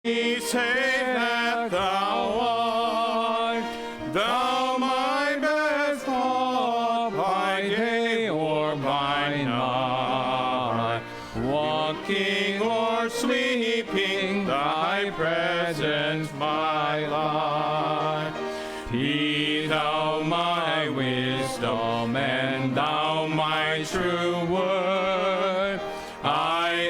He say that thou art, thou my best hope by day or by night, walking or sleeping, thy presence my life. Be thou my wisdom and thou my true word. I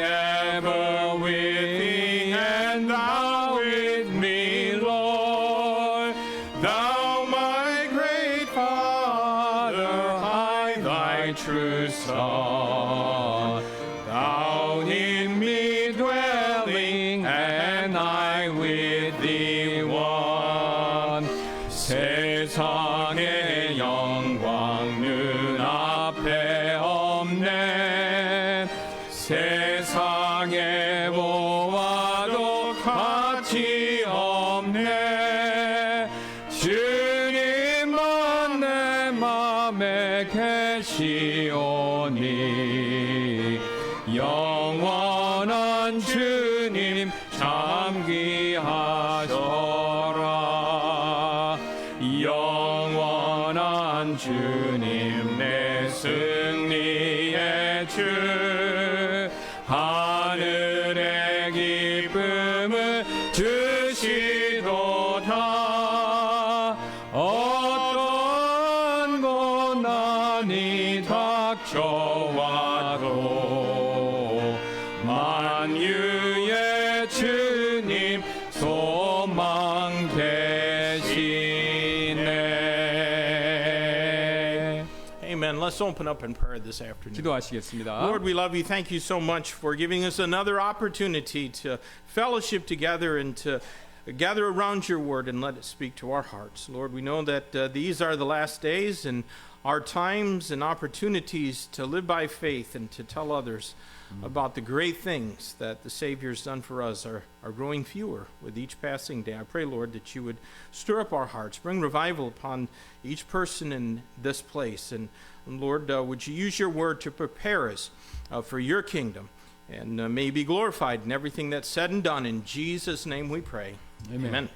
ever with thee and thou with me, Lord. Thou my great Father, I thy true Son. Thou in me dwelling and I with thee one. 세상의 영광 눈앞에 없네. 세상에 보아도 가치 없네. 주님만 내 맘에 계시오니 영원한 주님 참 귀하셔라. 영원한 주님 내 승리의 주, 하늘의 기쁨을 주시도다. 어떤 고난이 닥쳐와도 만유의 주님 소망 되시네. Amen. Let's open up in prayer this afternoon. 기도하시겠습니다. Lord, we love you. Thank you so much for giving us another opportunity to fellowship together and to gather around your word and let it speak to our hearts. Lord, we know that these are the last days and our times and opportunities to live by faith and to tell others about the great things that the Savior's done for us are growing fewer with each passing day. I pray, Lord, that you would stir up our hearts, bring revival upon each person in this place. And Lord, would you use your word to prepare us for your kingdom? And may you be glorified in everything that's said and done. In Jesus' name we pray. Amen.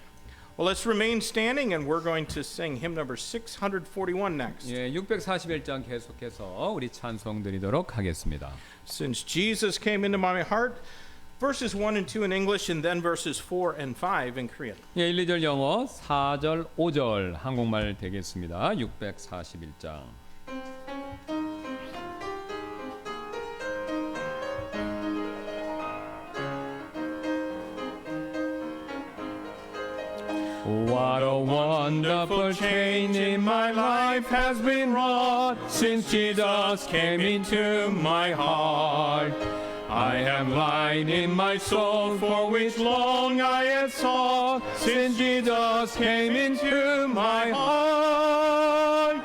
Well, let's remain standing, and we're going to sing hymn number 641 next. 예, 641장 계속해서 우리 찬송 드리도록 하겠습니다. Since Jesus came into my heart, verses 1 and 2 in English, and then verses 4 and 5 in Korean. 예, 1, 2절 영어, 4절, 5절 한국말 되겠습니다. 641장. What a wonderful change in my life has been wrought since Jesus came into my heart. I have light in my soul for which long I had sought since Jesus came into my heart.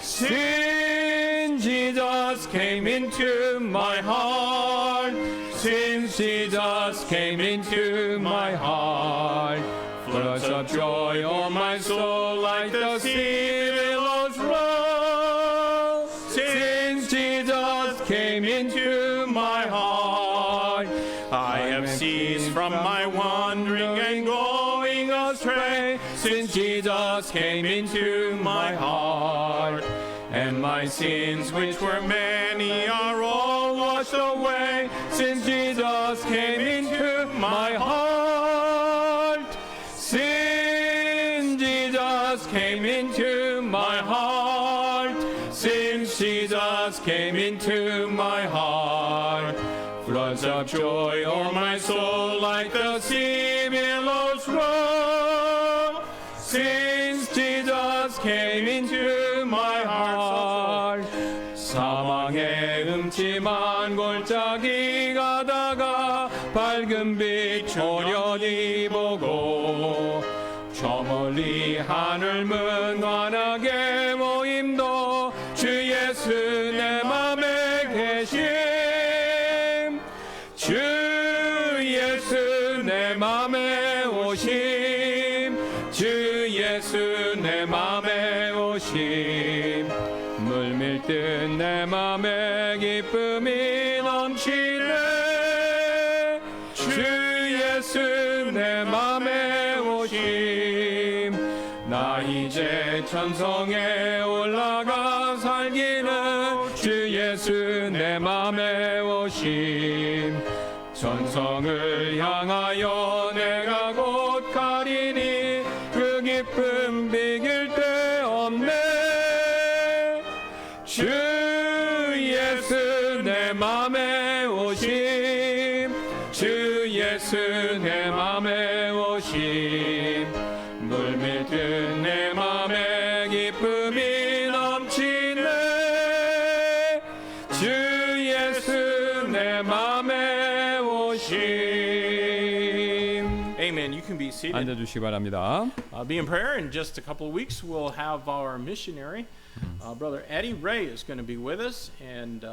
Since Jesus came into my heart. Since Jesus came into my heart. Floods of joy o'er my soul like the sea billows roll. Since Jesus came into my heart, I have ceased from my wandering and going astray. since Jesus came into my heart. And my sins, which were many, are all washed away since Jesus came into my heart. Since Jesus came into my heart. Since Jesus came into my heart. Floods of joy o'er my soul like the sea billows roll. Since Jesus came into my heart. 사망의 음침한 골짜기 가다가 밝은 빛 조련히 보고 저 멀리 하늘 문환하게 모임도 주 예수 내 맘에 계심. 주 예수 내 맘에 오심. 주 예수 내 맘에 오심. 물밀듯 내 맘에 기쁨이 넘치네. 주 예수 내 내 맘에 오심 나 이제 천성에 올라가 살기는 주 예수 내 맘에 오심 천성을 향하여 내가 곧 가리니 그 기쁨 비길 데 없네 주 예수 내 맘에 오심 주 예수 내 맘에 오심 물밀듯 내 맘에 기쁨이 넘치네 주 예수 내 맘에 오심 Amen. You can be seated. 앉아주시기 바랍니다. Be in prayer. In just a couple of weeks, we'll have our missionary, Brother Eddie Ray, is going to be with us. And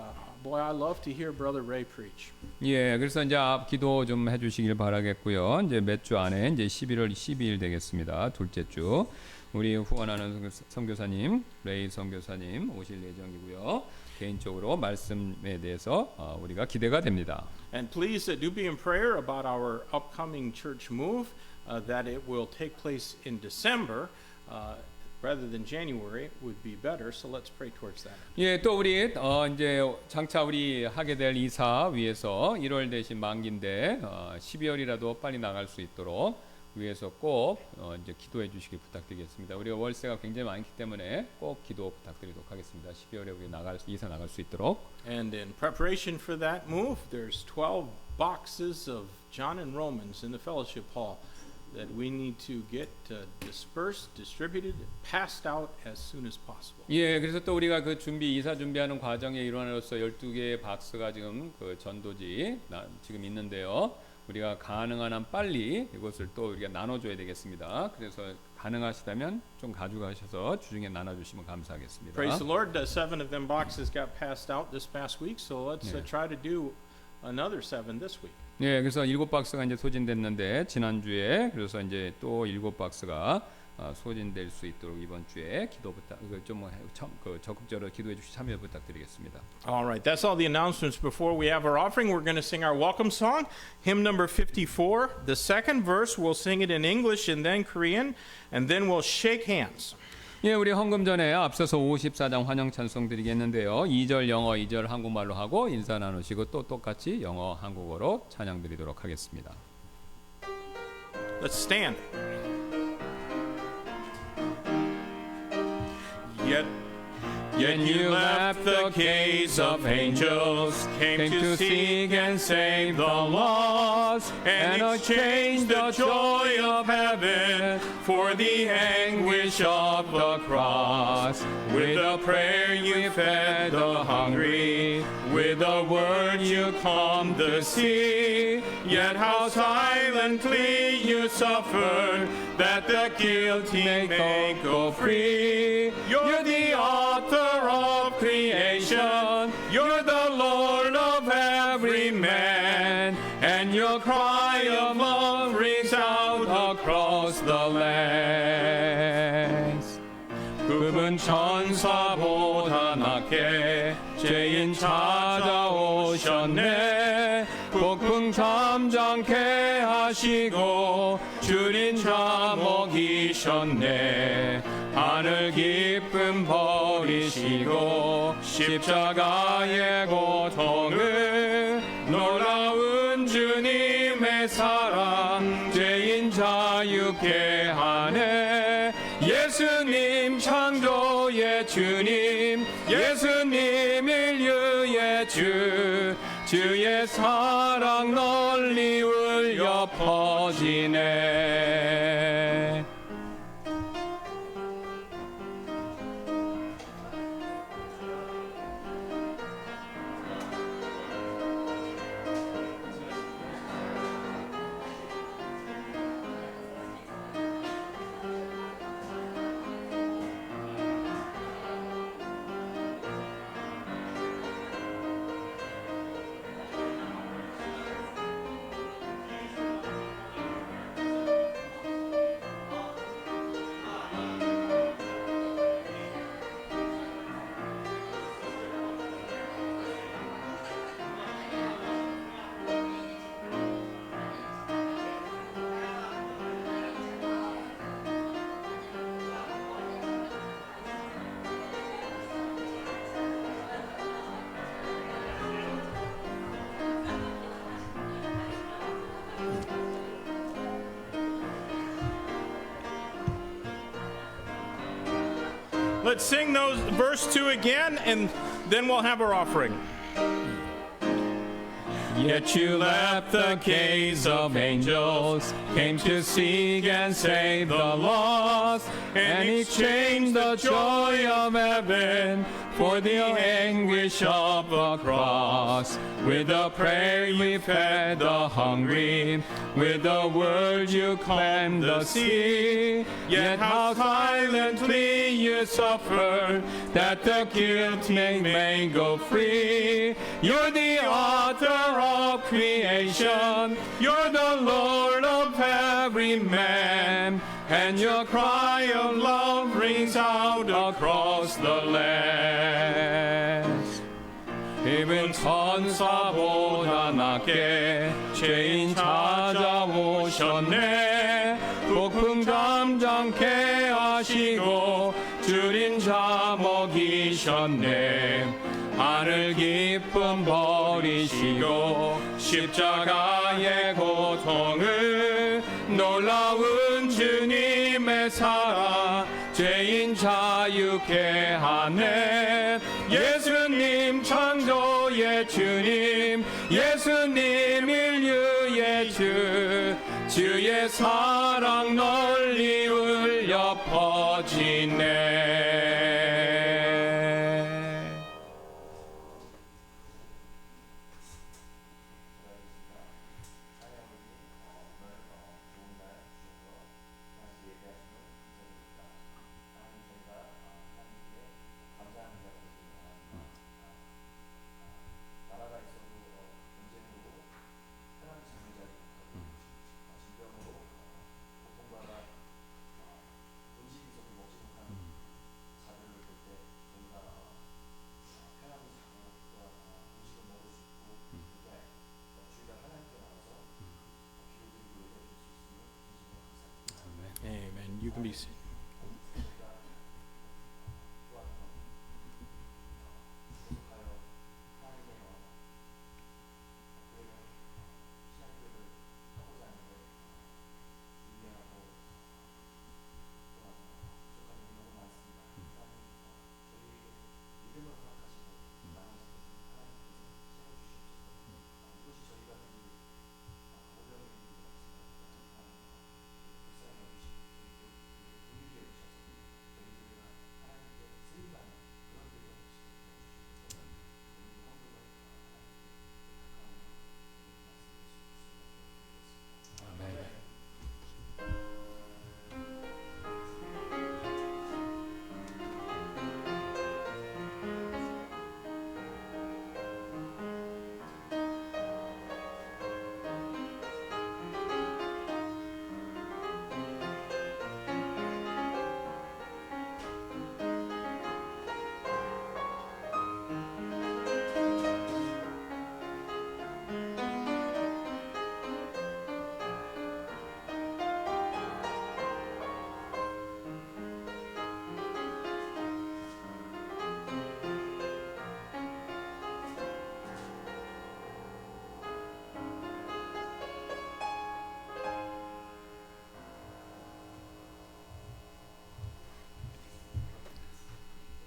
boy, I love to hear Brother Ray preach. 예, 그래서 이제 기도 좀 해주시길 바라겠고요. 이제 몇 주 안에 이제 11월 12일 되겠습니다. 둘째 주 우리 후원하는 선교사님 레이 선교사님 오실 예정이고요. 개인적으로 말씀에 대해서 우리가 기대가 됩니다. And please do be in prayer about our upcoming church move, that it will take place in December. Rather than January would be better, so let's pray towards that. 예, 또 우리 이제 장차 우리 하게 될 이사 위해서 1월 대신 만기인데 12월이라도 빨리 나갈 수 있도록 위해서 꼭 이제 기도해 주시길 부탁드리겠습니다. 우리가 월세가 굉장히 많기 때문에 꼭 기도 부탁드리도록 하겠습니다. 12월에 우리 이사 나갈 수 있도록. And in preparation for that move, there's 12 boxes of John and Romans in the fellowship hall that we need to get dispersed, distributed, passed out as soon as possible. 예, 그래서 또 우리가 그 이사 준비하는 과정의 일환으로서 12개의 박스가 지금 그 전도지 지금 있는데요. 우리가 가능한 한 빨리 이것을 또 우리가 나눠줘야 되겠습니다. 그래서 가능하시다면 좀 가져가셔서 주중에 나눠주시면 감사하겠습니다. Praise the Lord. 7 of them boxes got passed out this past week, so let's try to do another 7 this week. 예, 그래서 7박스가 이제 소진됐는데 지난주에 그래서 이제 또 7박스가 소진될 수 있도록 이번 주에 기도 적극적으로 기도해 주시 참여 부탁드리겠습니다. All right, that's all the announcements before we have our offering. We're going to sing our welcome song, hymn number 54. The second verse, we'll sing it in English and then Korean, and then we'll shake hands. 예, 우리 헌금 전에 앞서서 54장 환영 찬송 드리겠는데요. 2절 영어, 2절 한국말로 하고 인사 나누시고 또 똑같이 영어, 한국어로 찬양 드리도록 하겠습니다. Let's stand. Yet you left the gaze of angels, came to seek and save the lost, and exchanged the joy of heaven for the anguish of the cross. With a prayer you fed the hungry, with a word you calmed the sea. Yet how silently you suffered, that the guilty may go free. You're the author of creation, you're the Lord of every man, and your cry of love rings out across the lands. 그분 천사보다 낮게 죄인 찾아오셨네. 폭풍 잠잠케 하시고 줄인 자 먹이셨네. 하늘 기쁨 버리시고 십자가의 고통을 놀라운 주님의 사랑 죄인 자유케 하네. 예수님 창조의 주님, 예수님 인류의 주, 주의 사랑 널리 울려 퍼지네. Let's sing those verse 2 again, and then we'll have our offering. Yet you left the gaze of angels, came to seek and save the lost, and exchanged the joy of heaven for the anguish of the cross. With a prayer we fed the hungry, with the word you calmed the sea. Yet how silently you suffered, that the guilty may go free. You're the author of creation, you're the Lord of every man, and your cry of love rings out across the land. 입은 천사보다 낮게 죄인 찾아오셨네. 폭풍 잠잠케 하시고 줄인 자 먹이셨네. 하늘 기쁨 버리시고 십자가의 고통을 놀라운 주님의 사랑 죄인 자유케 하네. 예수님 창조의 주님, 예수님 인류의 주, 주의 사랑 널리 울려 퍼지네. Amen. You can be seated.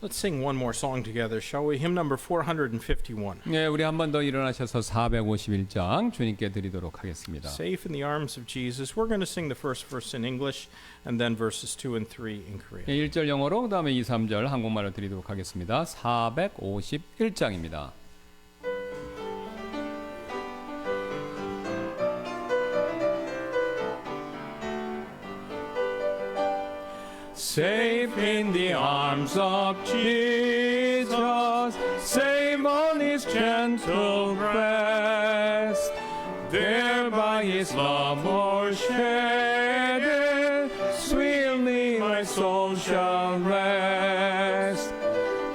Let's sing one more song together, shall we? Hymn number 451. 네, 우리 한 번 더 일어나셔서 451장 주님께 드리도록 하겠습니다. Safe in the arms of Jesus. We're going to sing the first verse in English and then verses 2 and 3 in Korean. 네, 1절 영어로 그다음에 2, 3절 한국말로 드리도록 하겠습니다. 451장입니다. Safe in the arms of Jesus, safe on his gentle breast, there by his love o'ershadded, sweetly my soul shall rest.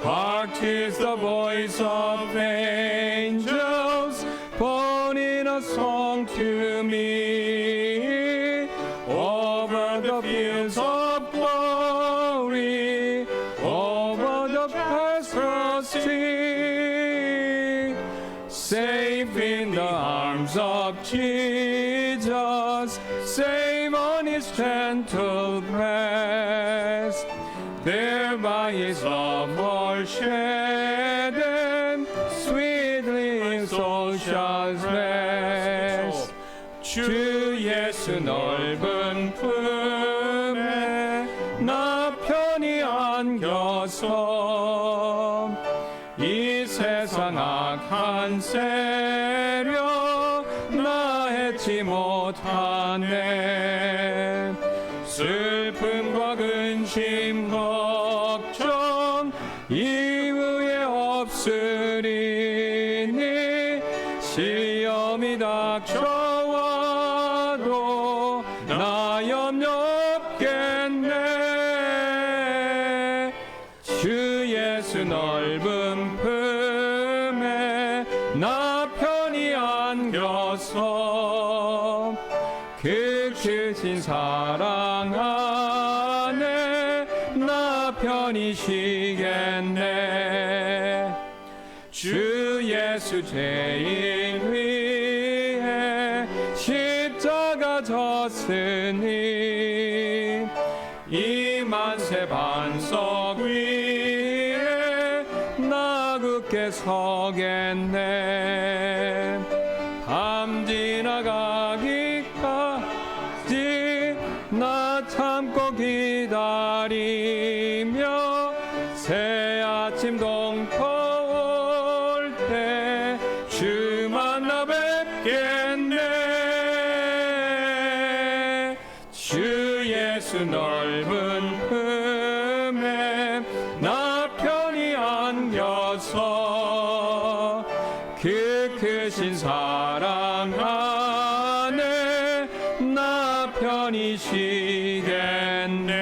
Hark, 'tis the voice of angels, born in a song to me, over the fields of glory, over the pastor's sea. Safe in the arms of Jesus, safe on his gentle breast, there by eyes of all shed, sweetly soul shall rest. 주 예수 넓은 품에 나 편히 안겨서 이 세상 악한 세력 나 해치 못하네. 슬픔과 근심 걱정 이후에 없으리니 시험이 닥쳐와도 나 염려 없겠네. 주 예수 넓은 품에 나 편히 안겨서 그 크신 사랑 안에 나 편히 쉬겠네. 주 예수 죄인 위해 십자가 졌으니 이 만세 반석 위에 나 굳게 서겠네. 밤 지나가기까지 나 참고 기다리며 새 아침 동터 올 때 주 만나 뵙겠네. 주 예수 넓은 품에 나 편히 안겨서 그 크신 사랑 안에 나 편히 쉬겠네.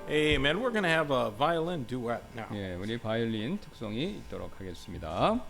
Amen. We're going to have a violin duet now. 예, 우리 바이올린 특송이 있도록 하겠습니다.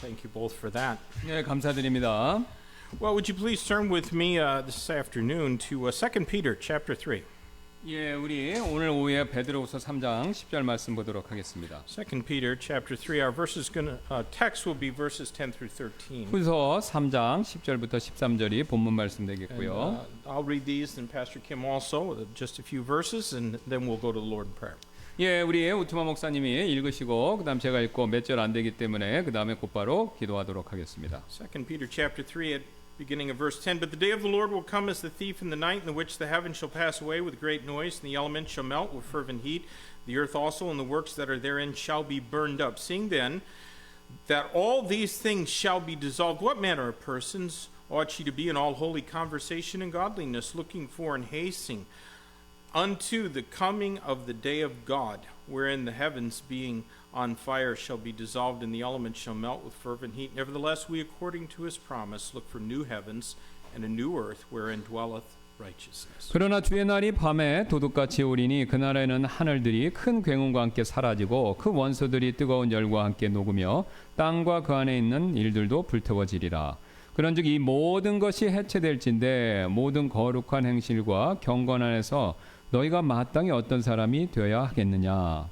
Thank you both for that. 네, 감사드립니다. Well, would you please turn with me this afternoon to 2 Peter chapter 3. 예, 우리 오늘 오후에 베드로후서 3장 10절 말씀 보도록 하겠습니다. 2 Peter chapter 3, our text will be verses 10 through 13. 후서 3장 10절부터 13절이 본문 말씀 And, 되겠고요. I'll read these, and Pastor Kim also, just a few verses, and then we'll go to the Lord in prayer. 예, 우리 우투마 목사님이 읽으시고 그다음 제가 읽고 몇 절 안 되기 때문에 그다음에 곧바로 기도하도록 하겠습니다. 2 Peter chapter 3 at beginning of verse 10, but the day of the Lord will come as the thief in the night, in the which the heavens shall pass away with great noise, and the elements shall melt with fervent heat. The earth also and the works that are therein shall be burned up. Seeing then that all these things shall be dissolved, what manner of persons ought ye to be in all holy conversation and godliness, looking for and hastening unto the coming of the day of God, wherein the heavens being on fire shall be dissolved, and the elements shall melt with fervent heat. Nevertheless, we, according to his promise, look for new heavens and a new earth, wherein dwelleth righteousness. 그러나 주의 날이 밤에 도둑같이 오리니 그날에는 하늘들이 큰 굉음과 함께 사라지고 그 원소들이 뜨거운 열과 함께 녹으며 땅과 그 안에 있는 일들도 불태워지리라. 그런즉 이 모든 것이 해체될진대 모든 거룩한 행실과 경건 안에서 너희가 마땅히 어떤 사람이 되어야 하겠느냐.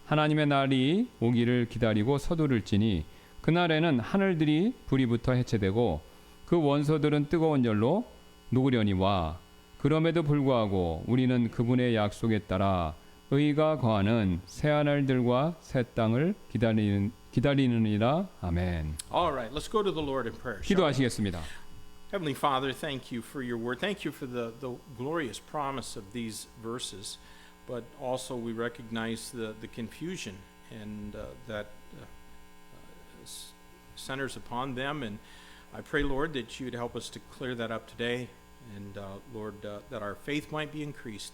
하나님의 날이 오기를 기다리고 서두를지니 그날에는 하늘들이 불이 붙어 해체되고 그 원소들은 뜨거운 열로 녹으려니와 그럼에도 불구하고 우리는 그분의 약속에 따라 의가 거하는 새 하늘들과 새 땅을 기다리느니라. 아멘. All right, let's go to the Lord in prayer. shall we? 기도하시겠습니다. Heavenly Father, thank you for your word. Thank you for the glorious promise of these verses, but also we recognize the confusion and that centers upon them. And I pray, Lord, that you would help us to clear that up today, and Lord, that our faith might be increased.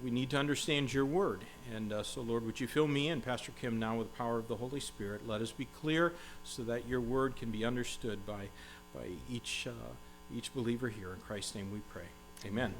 We need to understand your word. And so, Lord, would you fill me and Pastor Kim now with the power of the Holy Spirit? Let us be clear so that your word can be understood by each believer here. In Christ's name we pray. Amen.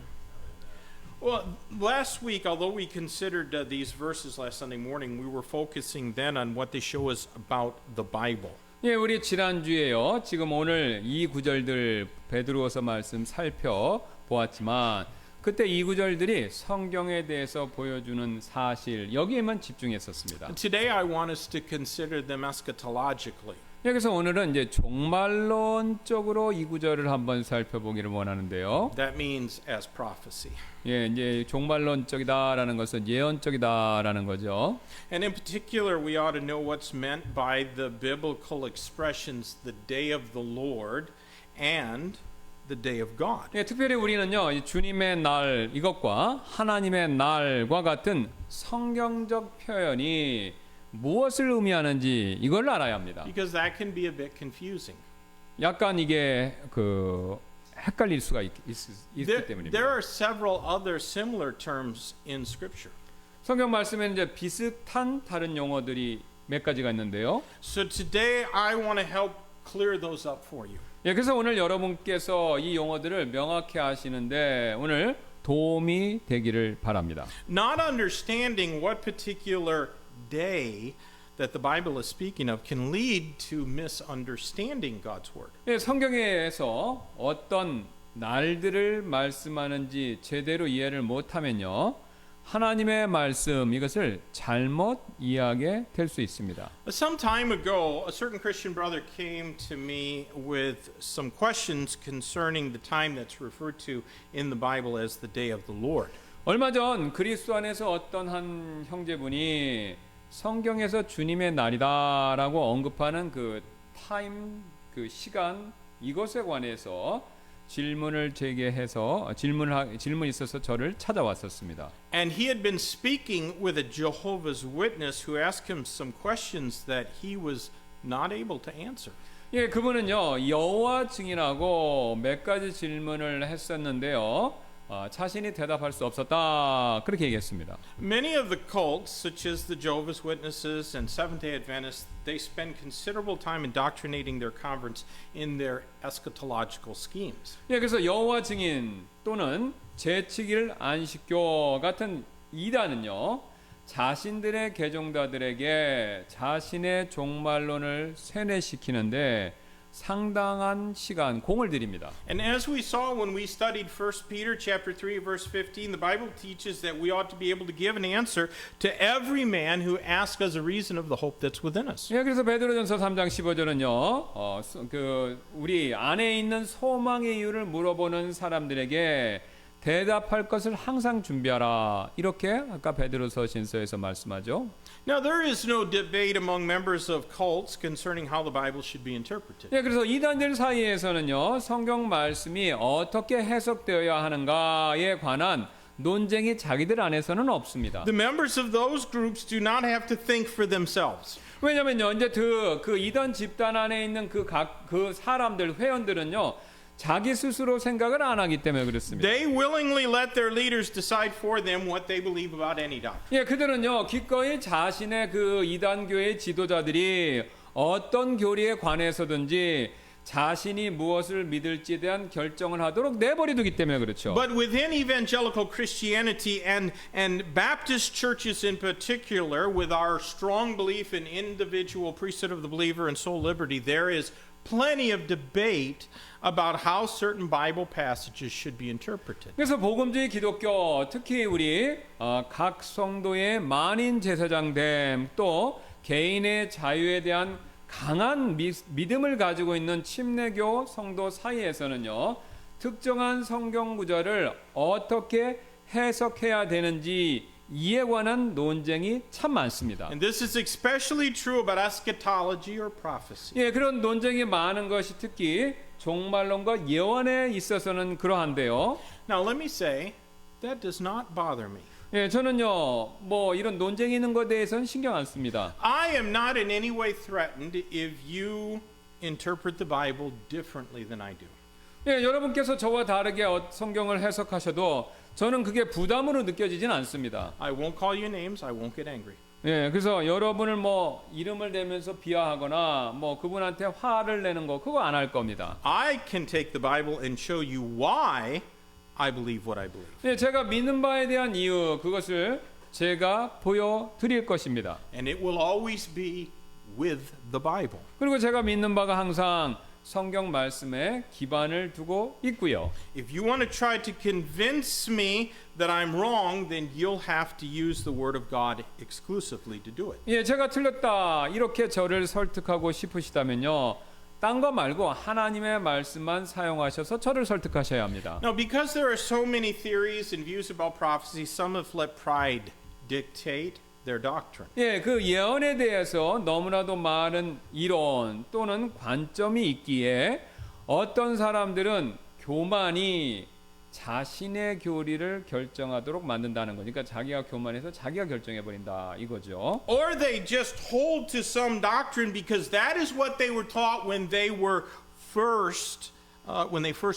Well, last week, although we considered these verses last Sunday morning, we were focusing then on what they show us about the Bible. 예, 우리 지난주에요. 지금 오늘 이 구절들 베드로서 말씀 살펴보았지만 그때 이 구절들이 성경에 대해서 보여주는 사실 여기에만 집중했었습니다. Today I want us to consider them eschatologically. 여기서 오늘은 이제 종말론적으로 이 구절을 한번 살펴보기를 원하는데요. That means as prophecy. 예, 이제 종말론적이다라는 것은 예언적이다라는 거죠. And in particular, we ought to know what's meant by the biblical expressions, the day of the Lord and the day of God. 예, 특별히 우리는요, 이 주님의 날 이것과 하나님의 날과 같은 성경적 표현이 무엇을 의미하는지 이걸 알아야 합니다. Because that can be a bit confusing. 약간 이게 헷갈릴 수가 있기 때문입니다. There are several other similar terms in Scripture. 성경 말씀에는 이제 비슷한 다른 용어들이 몇 가지가 있는데요. So today I want to help clear those up for you. 예, 그래서 오늘 여러분께서 이 용어들을 명확히 하시는데 오늘 도움이 되기를 바랍니다. Not understanding what particular day that the Bible is speaking of can lead to misunderstanding God's word. 예, 성경에서 어떤 날들을 말씀하는지 제대로 이해를 못하면요, 하나님의 말씀 이것을 잘못 이해하게 될 수 있습니다. Some time ago, a certain Christian brother came to me with some questions concerning the time that's referred to in the Bible as the day of the Lord. 얼마 전 그리스도 안에서 어떤 한 형제분이 성경에서 주님의 날이다라고 언급하는 그 타임, 그 시간 이것에 관해서 질문을 제기해서 질문이 있어서 저를 찾아왔었습니다. And he had been speaking with a Jehovah's Witness who asked him some questions that he was not able to answer. 예, 그분은요 여호와 증인하고 몇 가지 질문을 했었는데요. 자신이 대답할 수 없었다 그렇게 얘기했습니다. Many of the cults, such as the Jehovah's Witnesses and Seventh-day Adventists, they spend considerable time indoctrinating their converts in their eschatological schemes. 예, 그래서 여호와 증인 또는 재치기를 안식교 같은 이단은요 자신들의 개종자들에게 자신의 종말론을 세뇌시키는데 상당한 시간, 공을 들입니다. And as we saw when we studied 1 Peter chapter 3 verse 15, the Bible teaches that we ought to be able to give an answer to every man who asks us a reason of the hope that's within us. 예, 그래서 베드로전서 3장 15절은요, 우리 안에 있는 소망의 이유를 물어보는 사람들에게 대답할 것을 항상 준비하라. 이렇게 아까 베드로서 신서에서 말씀하죠. Now there is no debate among members of cults concerning how the Bible should be interpreted. 예, 그래서 이단들 사이에서는요, 성경 말씀이 어떻게 해석되어야 하는가에 관한 논쟁이 자기들 안에서는 없습니다. The members of those groups do not have to think for themselves. 왜냐면요, 이제 그 이단 집단 안에 있는 그 사람들, 회원들은요, 자기 스스로 생각을 안 하기 때문에 그렇습니다. They willingly let their leaders decide for them what they believe about any doctrine. 예, 그들은요, 기꺼이 자신의 그 이단교의 지도자들이 어떤 교리에 관해서든지 자신이 무엇을 믿을지에 대한 결정을 하도록 내버려두기 때문에 그렇죠. But within evangelical Christianity and Baptist churches in particular, with our strong belief in individual priesthood of the believer and soul liberty, there is plenty of debate about how certain Bible passages should be interpreted. 그래서 복음주의 기독교, 특히 우리 각 성도의 만인 제사장됨, 또 개인의 자유에 대한 강한 믿음을 가지고 있는 침례교 성도 사이에서는요, 특정한 성경 구절을 어떻게 해석해야 되는지 이에 관한 논쟁이 참 많습니다. And this is especially true about eschatology or prophecy. 예, 그런 논쟁이 많은 것이 특히 종말론과 예언에 있어서는 그러한데요. Now let me say, that does not bother me. 예, 저는요, 뭐 이런 논쟁이 있는 것에 대해서는 신경 안 씁니다. I am not in any way threatened if you interpret the Bible differently than I do. 예, 여러분께서 저와 다르게 성경을 해석하셔도 저는 그게 부담으로 느껴지진 않습니다. I won't call you names. I won't get angry. 예, 그래서 여러분을 뭐 이름을 대면서 비하하거나 뭐 그분한테 화를 내는 거 그거 안 할 겁니다. I can take the Bible and show you why I believe what I believe. 예, 제가 믿는 바에 대한 이유 그것을 제가 보여드릴 것입니다. And it will always be with the Bible. 그리고 제가 믿는 바가 항상 성경 말씀에 기반을 두고 있고요. If you want to try to convince me that I'm wrong, then you'll have to use the Word of God exclusively to do it. 예, 제가 틀렸다 이렇게 저를 설득하고 싶으시다면요, 딴 거 말고 하나님의 말씀만 사용하셔서 저를 설득하셔야 합니다. Now, because there are so many theories and views about prophecy, some have let pride dictate their doctrine. 예, 그 예언에 대해서 너무나도 많은 이론 또는 관점이 있기에 어떤 사람들은 교만이 자신의 교리를 결정하도록 만든다는 거니까 자기가 교만해서 자기가 결정해 버린다 이거죠. Or they just hold to some doctrine because that is what they were taught when they first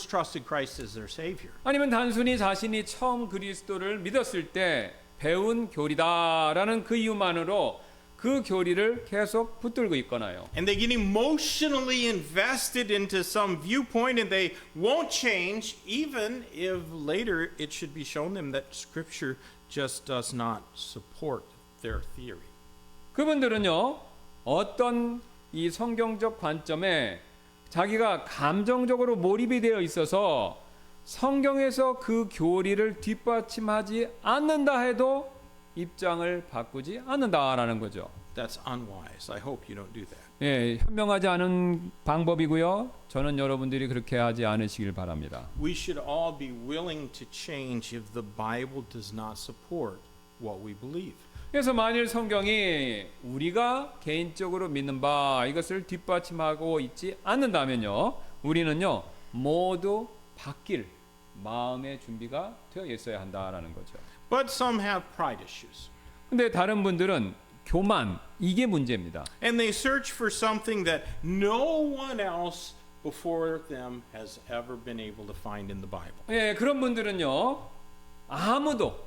trusted Christ as their Savior. 아니면 단순히 자신이 처음 그리스도를 믿었을 때 배운 교리다라는 그 이유만으로 그 교리를 계속 붙들고 있거나요. And they get emotionally invested into some viewpoint and they won't change even if later it should be shown them that Scripture just does not support their theory. 그분들은요, 어떤 이 성경적 관점에 자기가 감정적으로 몰입이 되어 있어서 성경에서 그 교리를 뒷받침하지 않는다 해도 입장을 바꾸지 않는다라는 거죠. That's unwise. I hope you don't do that. 예, 현명하지 않은 방법이고요. 저는 여러분들이 그렇게 하지 않으시길 바랍니다. We should all be willing to change if the Bible does not support what we believe. 그래서 만일 성경이 우리가 개인적으로 믿는 바 이것을 뒷받침하고 있지 않는다면요, 우리는요 모두 바뀔 마음의 준비가 되어 있어야 한다라는 거죠. But some have pride issues. 근데 다른 분들은 교만 이게 문제입니다. And they search for something that no one else before them has ever been able to find in the Bible. 예, 그런 분들은요 아무도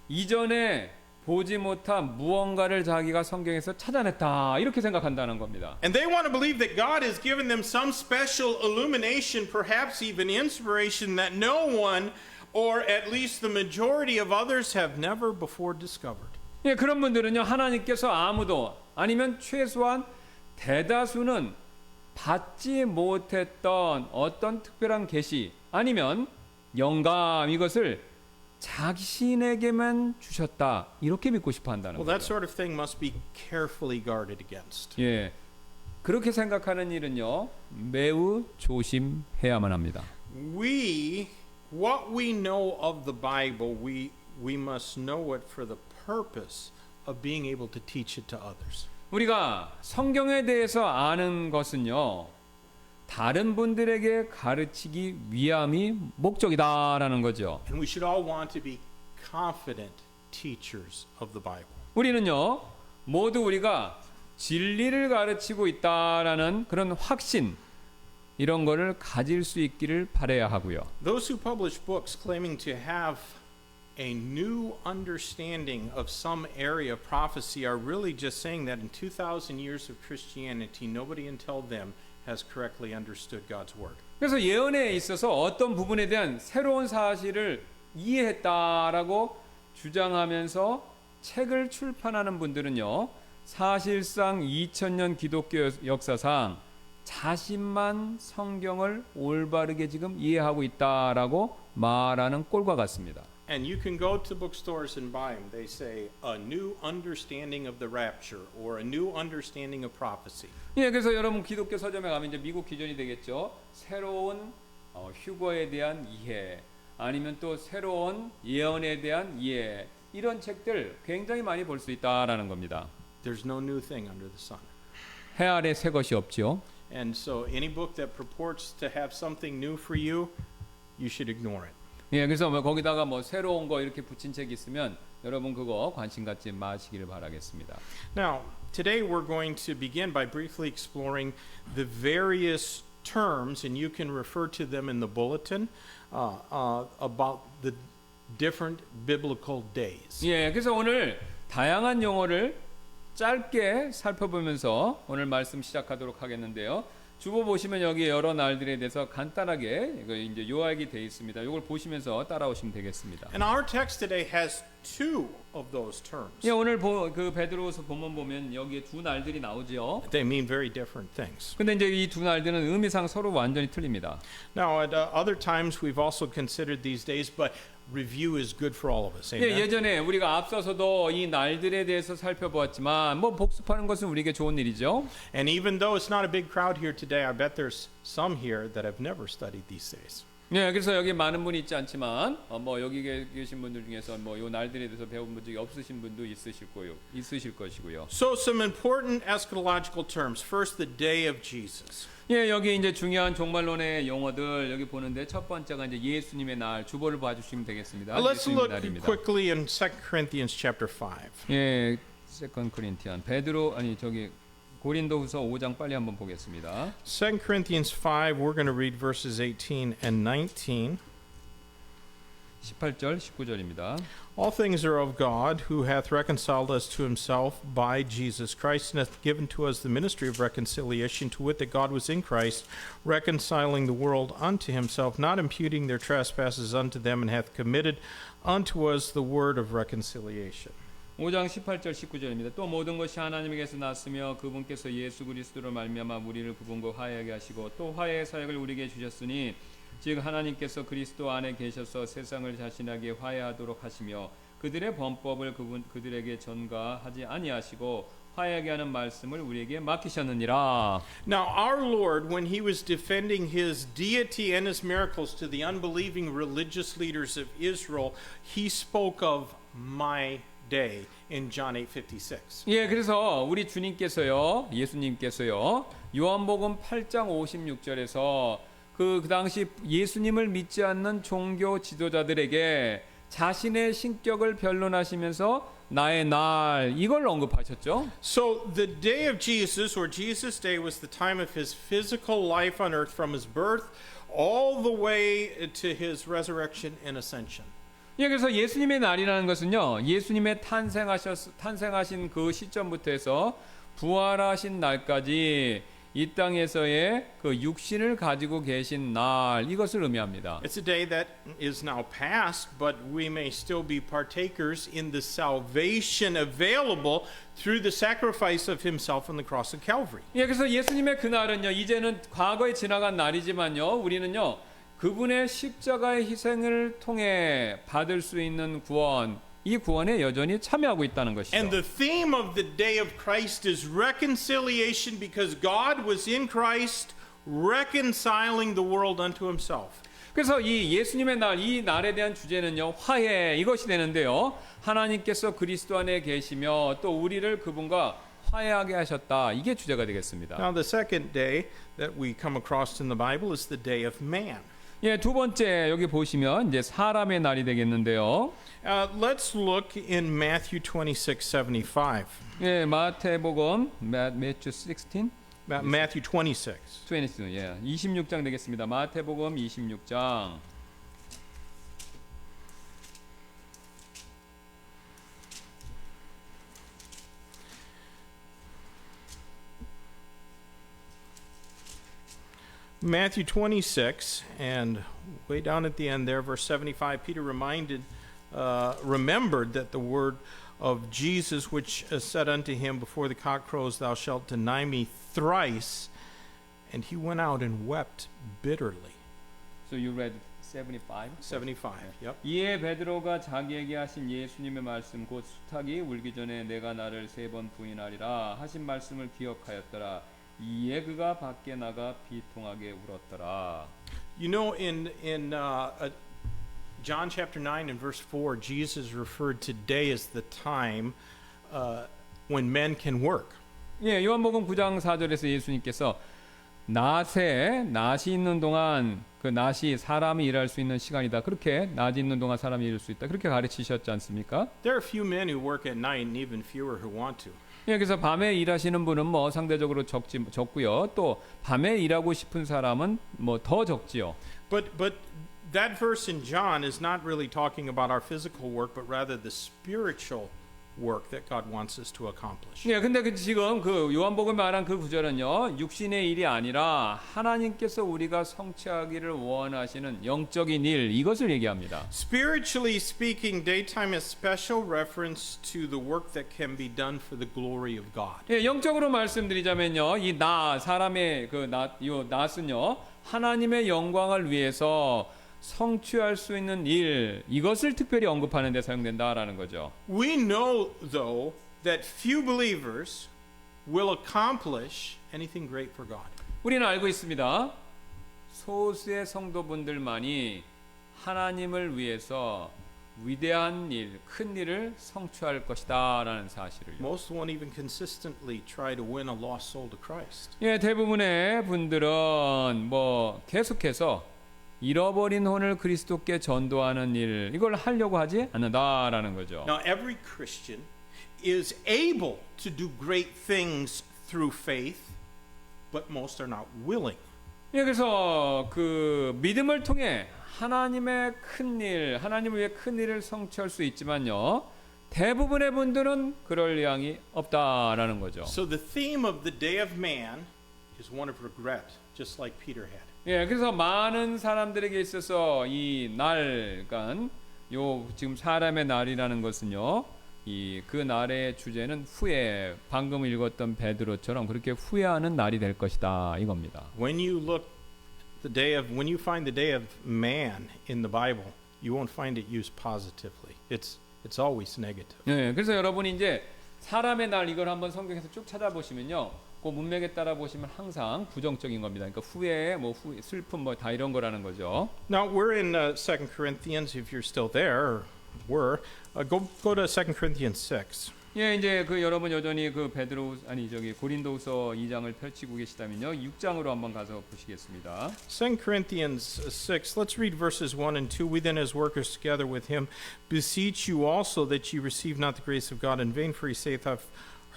이전에 보지 못한 무언가를 자기가 성경에서 찾아냈다 이렇게 생각한다는 겁니다. And they want to believe that God has given them some special illumination, perhaps even inspiration that no one or at least the majority of others have never before discovered. 예, 그런 분들은요 하나님께서 아무도 아니면 최소한 대다수는 받지 못했던 어떤 특별한 계시 아니면 영감 이것을 자신에게만 주셨다 이렇게 믿고 싶어 한다는 Well, that 거죠. sort of thing must be carefully guarded against. 예, 그렇게 생각하는 일은요 매우 조심해야만 합니다. What we know of the Bible, we must know it for the purpose of being able to teach it to others. 우리가 성경에 대해서 아는 것은요 다른 분들에게 가르치기 위함이 목적이다라는 거죠. And we should all want to be confident teachers of the Bible. 우리는요 모두 우리가 진리를 가르치고 있다라는 그런 확신 이런 거를 가질 수 있기를 바라야 하고요. Those who publish books claiming to have a new understanding of some area of prophecy are really just saying that in 2,000 years of Christianity, nobody until them has correctly understood God's word. 그래서 예언에 있어서 어떤 부분에 대한 새로운 사실을 이해했다라고 주장하면서 책을 출판하는 분들은요 사실상 2000년 기독교 역사상 자신만 성경을 올바르게 지금 이해하고 있다라고 말하는 꼴과 같습니다. And you can go to bookstores and buy them. They say a new understanding of the rapture or a new understanding of prophecy. 예, 그래서 여러분 기독교 서점에 가면 이제 미국 기존이 되겠죠. 새로운 휴거에 대한 이해, 아니면 또 새로운 예언에 대한 이해 이런 책들 굉장히 많이 볼 수 있다라는 겁니다. There's no new thing under the sun. 해 아래 새 것이 없죠. And so any book that purports to have something new for you, you should ignore it. 예, 그래서 뭐 거기다가 뭐 새로운 거 이렇게 붙인 책 있으면 여러분 그거 관심 갖지 마시기를 바라겠습니다. Now, today we're going to begin by briefly exploring the various terms, and you can refer to them in the bulletin, about the different biblical days. 예, 그래서 오늘 다양한 용어를 짧게 살펴보면서 오늘 말씀 시작하도록 하겠는데요. 주보 보시면 여기 여러 날들에 대해서 간단하게 이거 이제 요약이 되어 있습니다. 이걸 보시면서 따라오시면 되겠습니다. And our text today has two of those terms. 예, 오늘 그 베드로서 본문 보면 여기에 두 날들이 나오죠. They mean very different things. 근데 이제 이 두 날들은 의미상 서로 완전히 틀립니다. Now, at other times we've also considered these days, but review is good for all of us. 예, Amen. 예전에 우리가 앞서서도 이 날들에 대해서 살펴보았지만 뭐 복습하는 것은 우리에게 좋은 일이죠. And even though it's not a big crowd here today, I bet there's some here that have never studied these days. 예, 그래서 여기 많은 분이 있지 않지만 뭐 여기 계신 분들 중에서 뭐 요 날들에 대해서 배운 적이 없으신 분도 있으실 것이고요. So some important eschatological terms. First, the day of Jesus. 예, 여기 이제 중요한 종말론의 용어들 여기 보는데 첫 번째가 이제 예수님의 날 주보를 봐주시면 되겠습니다. Let's 예수님의 look 날입니다. quickly in 2 Corinthians chapter 5. 예, 세컨 코린티안 고린도후서 5장 빨리 한번 보겠습니다. 2 Corinthians 5, we're going to read verses 18 and 19. 18절, 19절입니다. All things are of God, who hath reconciled us to himself by Jesus Christ, and hath given to us the ministry of reconciliation, to wit, that God was in Christ, reconciling the world unto himself, not imputing their trespasses unto them, and hath committed unto us the word of reconciliation. 5장 18절 19절입니다. 또 모든 것이 하나님에게서 났으며 그분께서 예수 그리스도로 말미암아 우리를 그분과 화해하게 하시고 또 화해의 사역을 우리에게 주셨으니 즉 하나님께서 그리스도 안에 계셔서 세상을 자신에게 화해하도록 하시며 그들의 범법을 그들에게 전가하지 아니하시고 화해하게 하는 말씀을 우리에게 맡기셨느니라. Now our Lord, when he was defending his deity and his miracles to the unbelieving religious leaders of Israel, he spoke of my day in John 8:56. 예, 그래서 우리 예수님께서요 요한복음 8장 56절에서 그 당시 예수님을 믿지 않는 종교 지도자들에게 자신의 신격을 변론하시면서 나의 날 이걸 언급하셨죠. So the day of Jesus, or Jesus' day, was the time of his physical life on earth from his birth all the way to his resurrection and ascension. 예, 그래서 예수님의 날이라는 것은요, 예수님의 탄생하신 그 시점부터 해서 부활하신 날까지 이 땅에서의 그 육신을 가지고 계신 날 이것을 의미합니다. It's a day that is now past, but we may still be partakers in the salvation available through the sacrifice of himself on the cross of Calvary. 예, 그래서 예수님의 그날은요, 이제는 과거에 지나간 날이지만요, 우리는요, 그분의 십자가의 희생을 통해 받을 수 있는 구원, 이 구원에 여전히 참여하고 있다는 것이죠. And the theme of the day of Christ is reconciliation because God was in Christ reconciling the world unto himself. 그래서 이 예수님의 날, 이 날에 대한 주제는요, 화해 이것이 되는데요. 하나님께서 그리스도 안에 계시며 또 우리를 그분과 화해하게 하셨다. 이게 주제가 되겠습니다. Now the second day that we come across in the Bible is the day of man. 예, 두 번째 여기 보시면 이제 사람의 날이 되겠는데요. Let's look in Matthew 26:75. 예, 마태복음 Matthew 16, Matthew 26. 22, 예, 26장 되겠습니다. 마태복음 26장. Matthew 26, and way down at the end there, verse 75, Peter remembered that the word of Jesus, which said unto him, before the cock crows, thou shalt deny me thrice. And he went out and wept bitterly. So you read 75? 75, yep. 이에 베드로가 자기에게 하신 예수님의 말씀 곧 수탉이 울기 전에 내가 나를 3번 부인하리라 하신 말씀을 기억하였더라. 이에 그가 밖에 나가 비통하게 울었더라. You know, in John chapter 9 and verse 4, Jesus referred today as the time when men can work. 예, 요한복음 9장 4절에서 예수님께서 낫이 있는 동안 그 낫이 사람이 일할 수 있는 시간이다. 그렇게 낫이 있는 동안 사람이 일할 수 있다. 그렇게 가르치셨지 않습니까? There are few men who work at night and even fewer who want to. 예, 그래서 밤에 일하시는 분은 뭐 상대적으로 적고요. 또 밤에 일하고 싶은 사람은 뭐 더 적지요. But that verse in John is not really talking about our physical work, but rather the spiritual work that God wants us to accomplish. 예, 근데 지금 그 요한복음에 말한 그 구절은요, 육신의 일이 아니라 하나님께서 우리가 성취하기를 원하시는 영적인 일, 이것을 얘기합니다. Spiritually speaking, daytime is special reference to the work that can be done for the glory of God. 예, 영적으로 말씀드리자면요, 이 사람의 요 낫은요, 하나님의 영광을 위해서 성취할 수 있는 일, 이것을 특별히 언급하는 데 사용된다라는 거죠. We know, though, that few believers will accomplish anything great for God. 우리는 알고 있습니다. 소수의 성도분들만이 하나님을 위해서 위대한 일, 큰 일을 성취할 것이다라는 사실을요. Most won't even consistently try to win a lost soul to Christ. 예, 대부분의 분들은 뭐 계속해서 잃어버린 혼을 그리스도께 전도하는 일, 이걸 하려고 하지 않는다라는 거죠. Now, every Christian is able to do great things through faith, but most are not willing. 예, 그래서 그 믿음을 통해 하나님의 큰 일, 하나님을 위해 큰 일을 성취할 수 있지만요, 대부분의 분들은 그럴 의향이 없다라는 거죠. So the theme of the day of man is one of regret, just like Peter had. 예, 그래서 많은 사람들에게 있어서 이 날, 그러니까 요 지금 사람의 날이라는 것은요, 그 날의 주제는 후회. 방금 읽었던 베드로처럼 그렇게 후회하는 날이 될 것이다 이겁니다. When you find the day of man in the Bible, you won't find it used positively. It's always negative. 예, 그래서 여러분이 이제 사람의 날 이걸 한번 성경에서 쭉 찾아보시면요, 그 문맥에 따라 보시면 항상 부정적인 겁니다. 그러니까 후회, 슬픔, 뭐 다 이런 거라는 거죠. Now we're in 2 Corinthians. If you're still there, go to 2 Corinthians 6. 예, 이제 그 여러분 여전히 그 고린도후서 2장을 펼치고 계시다면요, 6장으로 한번 가서 보시겠습니다. 2 Corinthians 6. Let's read verses 1 and 2. We then, as workers together with him, beseech you also that ye receive not the grace of God in vain. For he saith,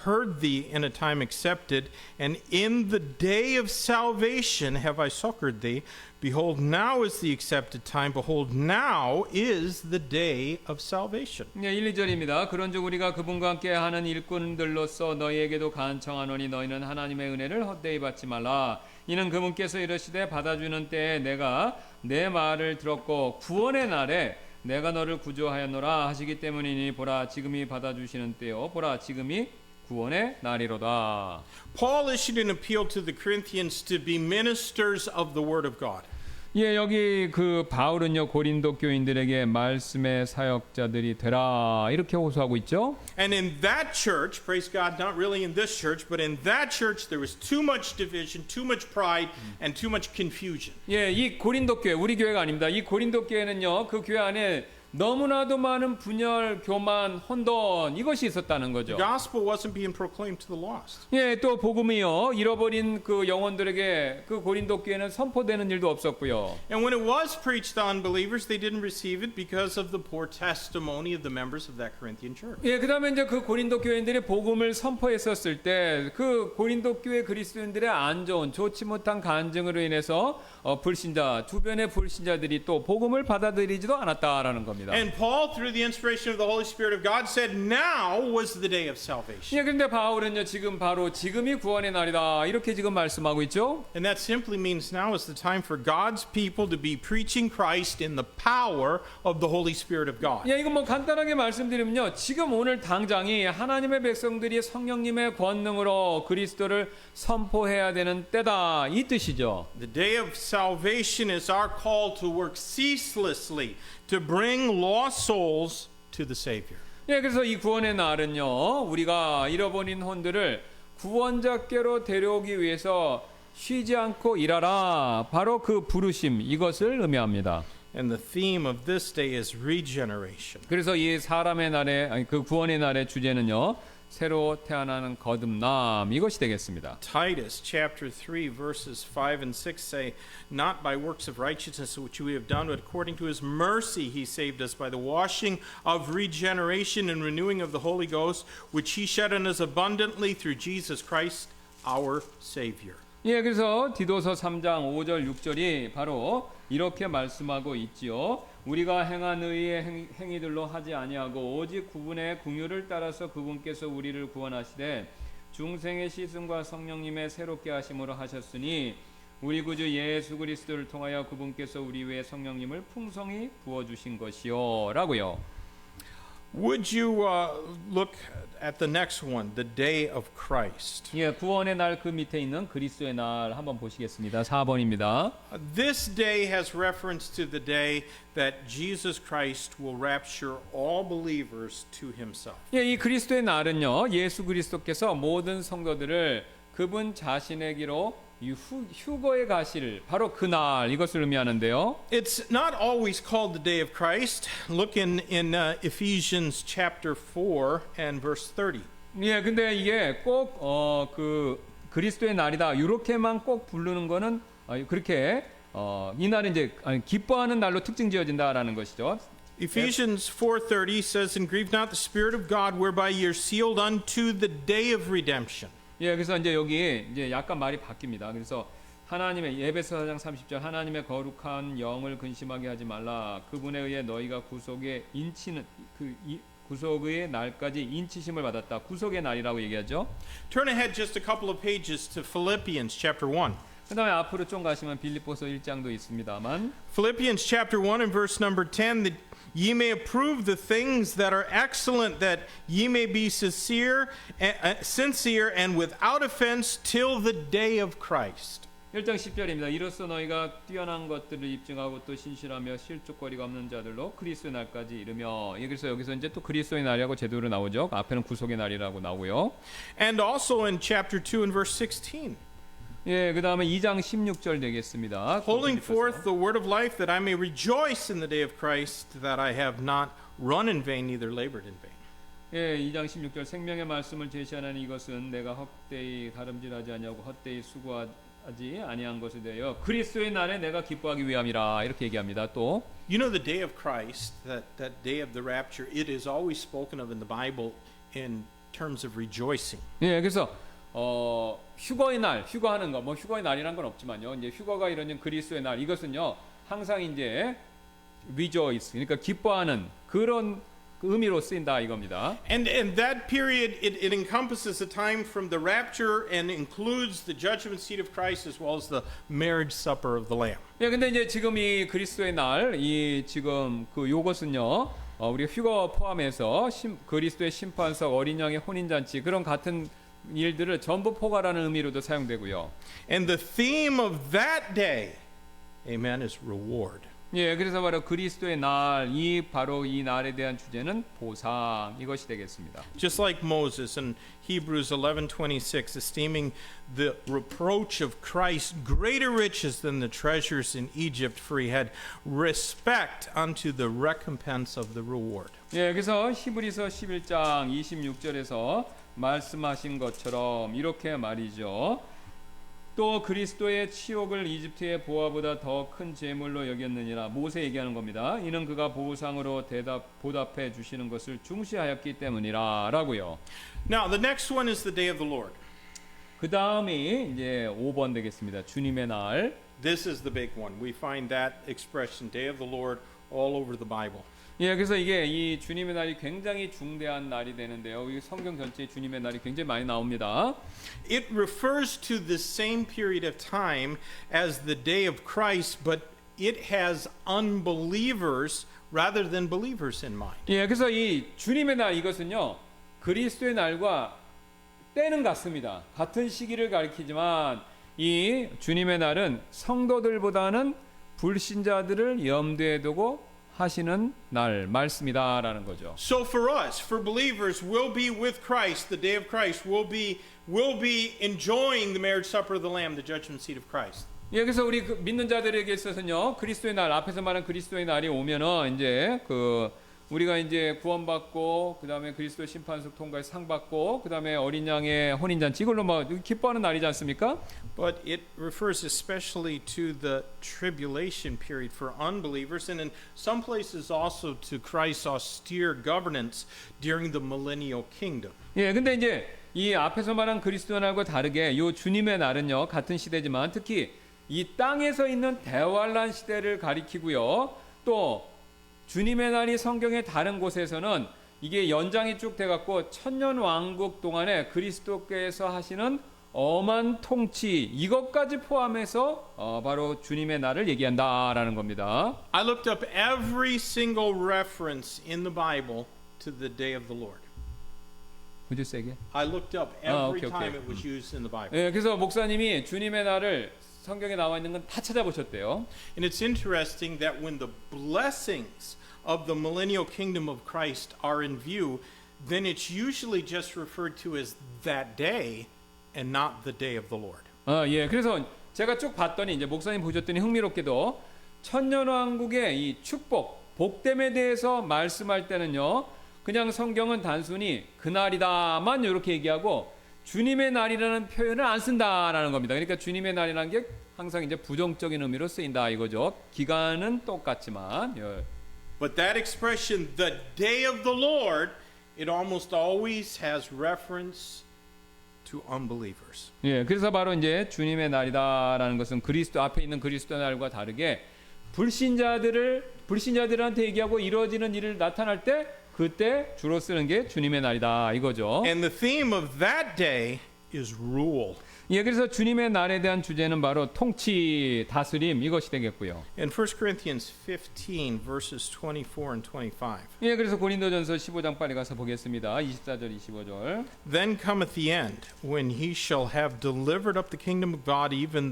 heard thee in a time accepted, and in the day of salvation have I succored thee. Behold, now is the accepted time. Behold, now is the day of salvation. 네, 1, 2절입니다. 그런즉 우리가 그분과 함께 하는 일꾼들로서 너희에게도 간청하노니 너희는 하나님의 은혜를 헛되이 받지 말라. 이는 그분께서 이르시되 받아주는 때에 내가 내 말을 들었고 구원의 날에 내가 너를 구조하였노라 하시기 때문이니 보라 지금이 받아주시는 때요 보라 지금이 구원의 날이로다. Paul issued an appeal to the Corinthians to be ministers of the Word of God. 예, 여기 그 바울은요 고린도 교인들에게 말씀의 사역자들이 되라 이렇게 호소하고 있죠. And in that church, praise God, not really in this church, but in that church there was too much division, too much pride, and too much confusion. 예, 이 고린도 교회 우리 교회가 아닙니다. 이 고린도 교회는요 그 교회 안에 너무나도 많은 분열, 교만, 혼돈 이것이 있었다는 거죠. The gospel wasn't being proclaimed to the lost. 예, 또 복음이요 잃어버린 그 영혼들에게 그 고린도 교회는 선포되는 일도 없었고요. And when it was preached to unbelievers, they didn't receive it because of the poor testimony of the members of that Corinthian church. 예, 그다음에 이제 그 고린도 교인들이 복음을 선포했었을 때 그 고린도 교회 그리스도인들의 안 좋은 좋지 못한 간증으로 인해서 불신자 주변의 불신자들이 또 복음을 받아들이지도 않았다라는 겁니다. And Paul, through the inspiration of the Holy Spirit of God, said, "Now was the day of salvation." 예, 그런데 바울은요 지금이 구원의 날이다 이렇게 지금 말씀하고 있죠. And that simply means now is the time for God's people to be preaching Christ in the power of the Holy Spirit of God. 예, 이거 뭐 간단하게 말씀드리면요, 지금 오늘 당장이 하나님의 백성들이 성령님의 권능으로 그리스도를 선포해야 되는 때다 이 뜻이죠. The day of salvation is our call to work ceaselessly to bring lost souls to the Savior. 예, 그래서 이 구원의 날은요, 우리가 잃어버린 혼들을 구원자께로 데려오기 위해서 쉬지 않고 일하라. 바로 그 부르심 이것을 의미합니다. And the theme of this day is regeneration. 그래서 이 사람의 날에 그 구원의 날의 주제는요, 새로 태어나는 거듭남 이것이 되겠습니다. Titus chapter 3 verses 5 and 6 say, "Not by works of righteousness which we have done, but according to his mercy he saved us by the washing of regeneration and renewing of the Holy Ghost, which he shed on us abundantly through Jesus Christ our Savior." 예, 그래서 디도서 3장 5절 6절이 바로 이렇게 말씀하고 있지요. 우리가 행한 의의 행위들로 하지 아니하고 오직 그분의 긍휼을 따라서 그분께서 우리를 구원하시되 중생의 씻음과 성령님의 새롭게 하심으로 하셨으니 우리 구주 예수 그리스도를 통하여 그분께서 우리 위에 성령님을 풍성히 부어 주신 것이요라고요. Would you look at the next one, the day of Christ? 예, 구원의 날 그 밑에 있는 그리스도의 날 한번 보시겠습니다. 4번입니다. This day has reference to the day that Jesus Christ will rapture all believers to himself. 예, 이 그리스도의 날은요, 예수 그리스도께서 모든 성도들을 그분 자신에게로 휴거에 가실 바로 그날 이것을 의미하는데요. It's not always called the day of Christ. Look in Ephesians chapter 4 and verse 30. 예, 근데 이게 꼭 그 그리스도의 날이다 이렇게만 꼭 부르는 거는 그렇게 이 날은 이제 기뻐하는 날로 특징 지어진다라는 것이죠. Ephesians 4:30 says, "And grieve not the Spirit of God, whereby ye are sealed unto the day of redemption." 예, 그래서 이제 여기 이제 약간 말이 바뀝니다. 그래서 하나님의 에베소 4장 30절 하나님의 거룩한 영을 근심하게 하지 말라. 그분에 의해 너희가 구속의 인치는 구속의 날까지 인치심을 받았다. 구속의 날이라고 얘기하죠. Turn ahead just a couple of pages to Philippians chapter 1. 그다음에 앞으로 좀 가시면 빌립보서 1장도 있습니다만 Philippians chapter 1 and verse number 10, that ye may approve the things that are excellent, that ye may be sincere and without offense till the day of Christ. 1장 10절입니다. 이로써 너희가 뛰어난 것들을 입증하고 또 신실하며 실족거리가 없는 자들로 그리스도의 날까지 이르며. 그래서 여기서 이제 또 그리스도의 날이라고 제대로 나오죠. 앞에는 구속의 날이라고 나오고요. And also in chapter 2 and verse 16. 예, 그다음에 2장 16절 되겠습니다. Holding forth the word of life, that I may rejoice in the day of Christ, that I have not run in vain, neither labored in vain. 예, 2장 16절 생명의 말씀을 제시하는 이것은 내가 헛되이 다름질하지 아니하고 헛되이 수고하지 아니한 것에 대하여 그리스도의 날에 내가 기뻐하기 위함이라 이렇게 얘기합니다. 또 You know the day of Christ, that day of the rapture, it is always spoken of in the Bible in terms of rejoicing. 예, 그래서 휴거의 날, 휴거하는 거, 뭐 휴거의 날이란 건 없지만요. 이제 휴거가 이루어진 그리스도의 날, 이것은요 항상 이제 rejoice, 그러니까 기뻐하는 그런 의미로 쓰인다 이겁니다. And that period, it encompasses a time from the rapture and includes the judgment seat of Christ as well as the marriage supper of the Lamb. 예, 근데 이제 지금 이 그리스도의 날, 이 지금 그 요것은요, 우리가 휴거 포함해서 그리스도의 심판석, 어린 양의 혼인 잔치 그런 같은 일들을 전부 포괄하는 의미로도 사용되고요. And the theme of that day, amen, is reward. 예, 그래서 바로 그리스도의 날, 이 바로 이 날에 대한 주제는 보상 이것이 되겠습니다. Just like Moses in Hebrews 11:26, esteeming the reproach of Christ greater riches than the treasures in Egypt, for he had respect unto the recompense of the reward. 예, 그래서 히브리서 11장 26절에서 말씀하신 것처럼 이렇게 말이죠. 또 그리스도의 치욕을 이집트의 보화보다 더 큰 재물로 여겼느니라. 모세 얘기하는 겁니다. 이는 그가 보상으로 보답해 주시는 것을 중시하였기 때문이라 라고요. Now, the next one is the day of the Lord. 그 다음이 이제 5번 되겠습니다. 주님의 날. This is the big one. We find that expression, day of the Lord, all over the Bible. 예, 그래서 이게 이 주님의 날이 굉장히 중대한 날이 되는데요. 이 성경 전체에 주님의 날이 굉장히 많이 나옵니다. It refers to the same period of time as the day of Christ, but it has unbelievers rather than believers in mind. 예, 그래서 이 주님의 날 이것은요. 그리스도의 날과 때는 같습니다. 같은 시기를 가리키지만 이 주님의 날은 성도들보다는 불신자들을 염두에 두고 하시는 날 말씀이다라는 거죠. So for us, for believers, we'll be with Christ, the day of Christ. We'll be enjoying the marriage supper of the Lamb, the judgment seat of Christ. 예, 그래서 우리 믿는 자들에게 있어서는요, 그리스도의 날 앞에서 말한 그리스도의 날이 오면은 이제 우리가 이제 구원받고 그다음에 그리스도 심판석 통과에 상 받고 그다음에 어린 양의 혼인 잔치 이걸로 뭐 기뻐하는 날이지 않습니까? But it refers especially to the tribulation period for unbelievers, and in some places also to Christ's austere governance during the millennial kingdom. 예, 근데 이제 이 앞에서 말한 그리스도 날과 다르게 요 주님의 날은요 같은 시대지만 특히 이 땅에서 있는 대환란 시대를 가리키고요. 또 주님의 날이 성경의 다른 곳에서는 이게 연장이 쭉 돼갖고 천년 왕국 동안에 그리스도께서 하시는 엄한 통치 이것까지 포함해서 바로 주님의 날을 얘기한다라는 겁니다. I looked up every single reference in the Bible to the day of the Lord. Would you say again? I looked up every okay, time okay. it was used in the Bible. 예, 그래서 목사님이 주님의 날을 성경에 나와 있는 건 다 찾아보셨대요. And it's interesting that when the blessings of the millennial kingdom of Christ are in view, then it's usually just referred to as that day and not the day of the Lord. 예, 그래서 제가 쭉 봤더니 이제 목사님 보셨더니 흥미롭게도 천년왕국의 이 축복, 복됨에 대해서 말씀할 때는요, 그냥 성경은 단순히 그날이다만 이렇게 얘기하고 주님의 날이라는 표현을 안 쓴다라는 겁니다. 그러니까 주님의 날이라는 게 항상 이제 부정적인 의미로 쓰인다 이거죠. 기간은 똑같지만. 예. But that expression, the day of the Lord, it almost always has reference to unbelievers. 예, 그래서 바로 이제 주님의 날이다라는 것은 그리스도 앞에 있는 그리스도 날과 다르게 불신자들한테 얘기하고 이루어지는 일을 나타날 때 그때 주로 쓰는 게 주님의 날이다 이거죠. And the theme of that day is rule. 예, 그래서 주님의 날에 대한 주제는 바로 통치, 다스림 이것이 되겠고요. In 1 Corinthians 15 verses 24 and 25. 예, 그래서 고린도전서 15장 빨리 가서 보겠습니다. 24절 25절. Then cometh the end, when he shall have delivered up the kingdom of God, even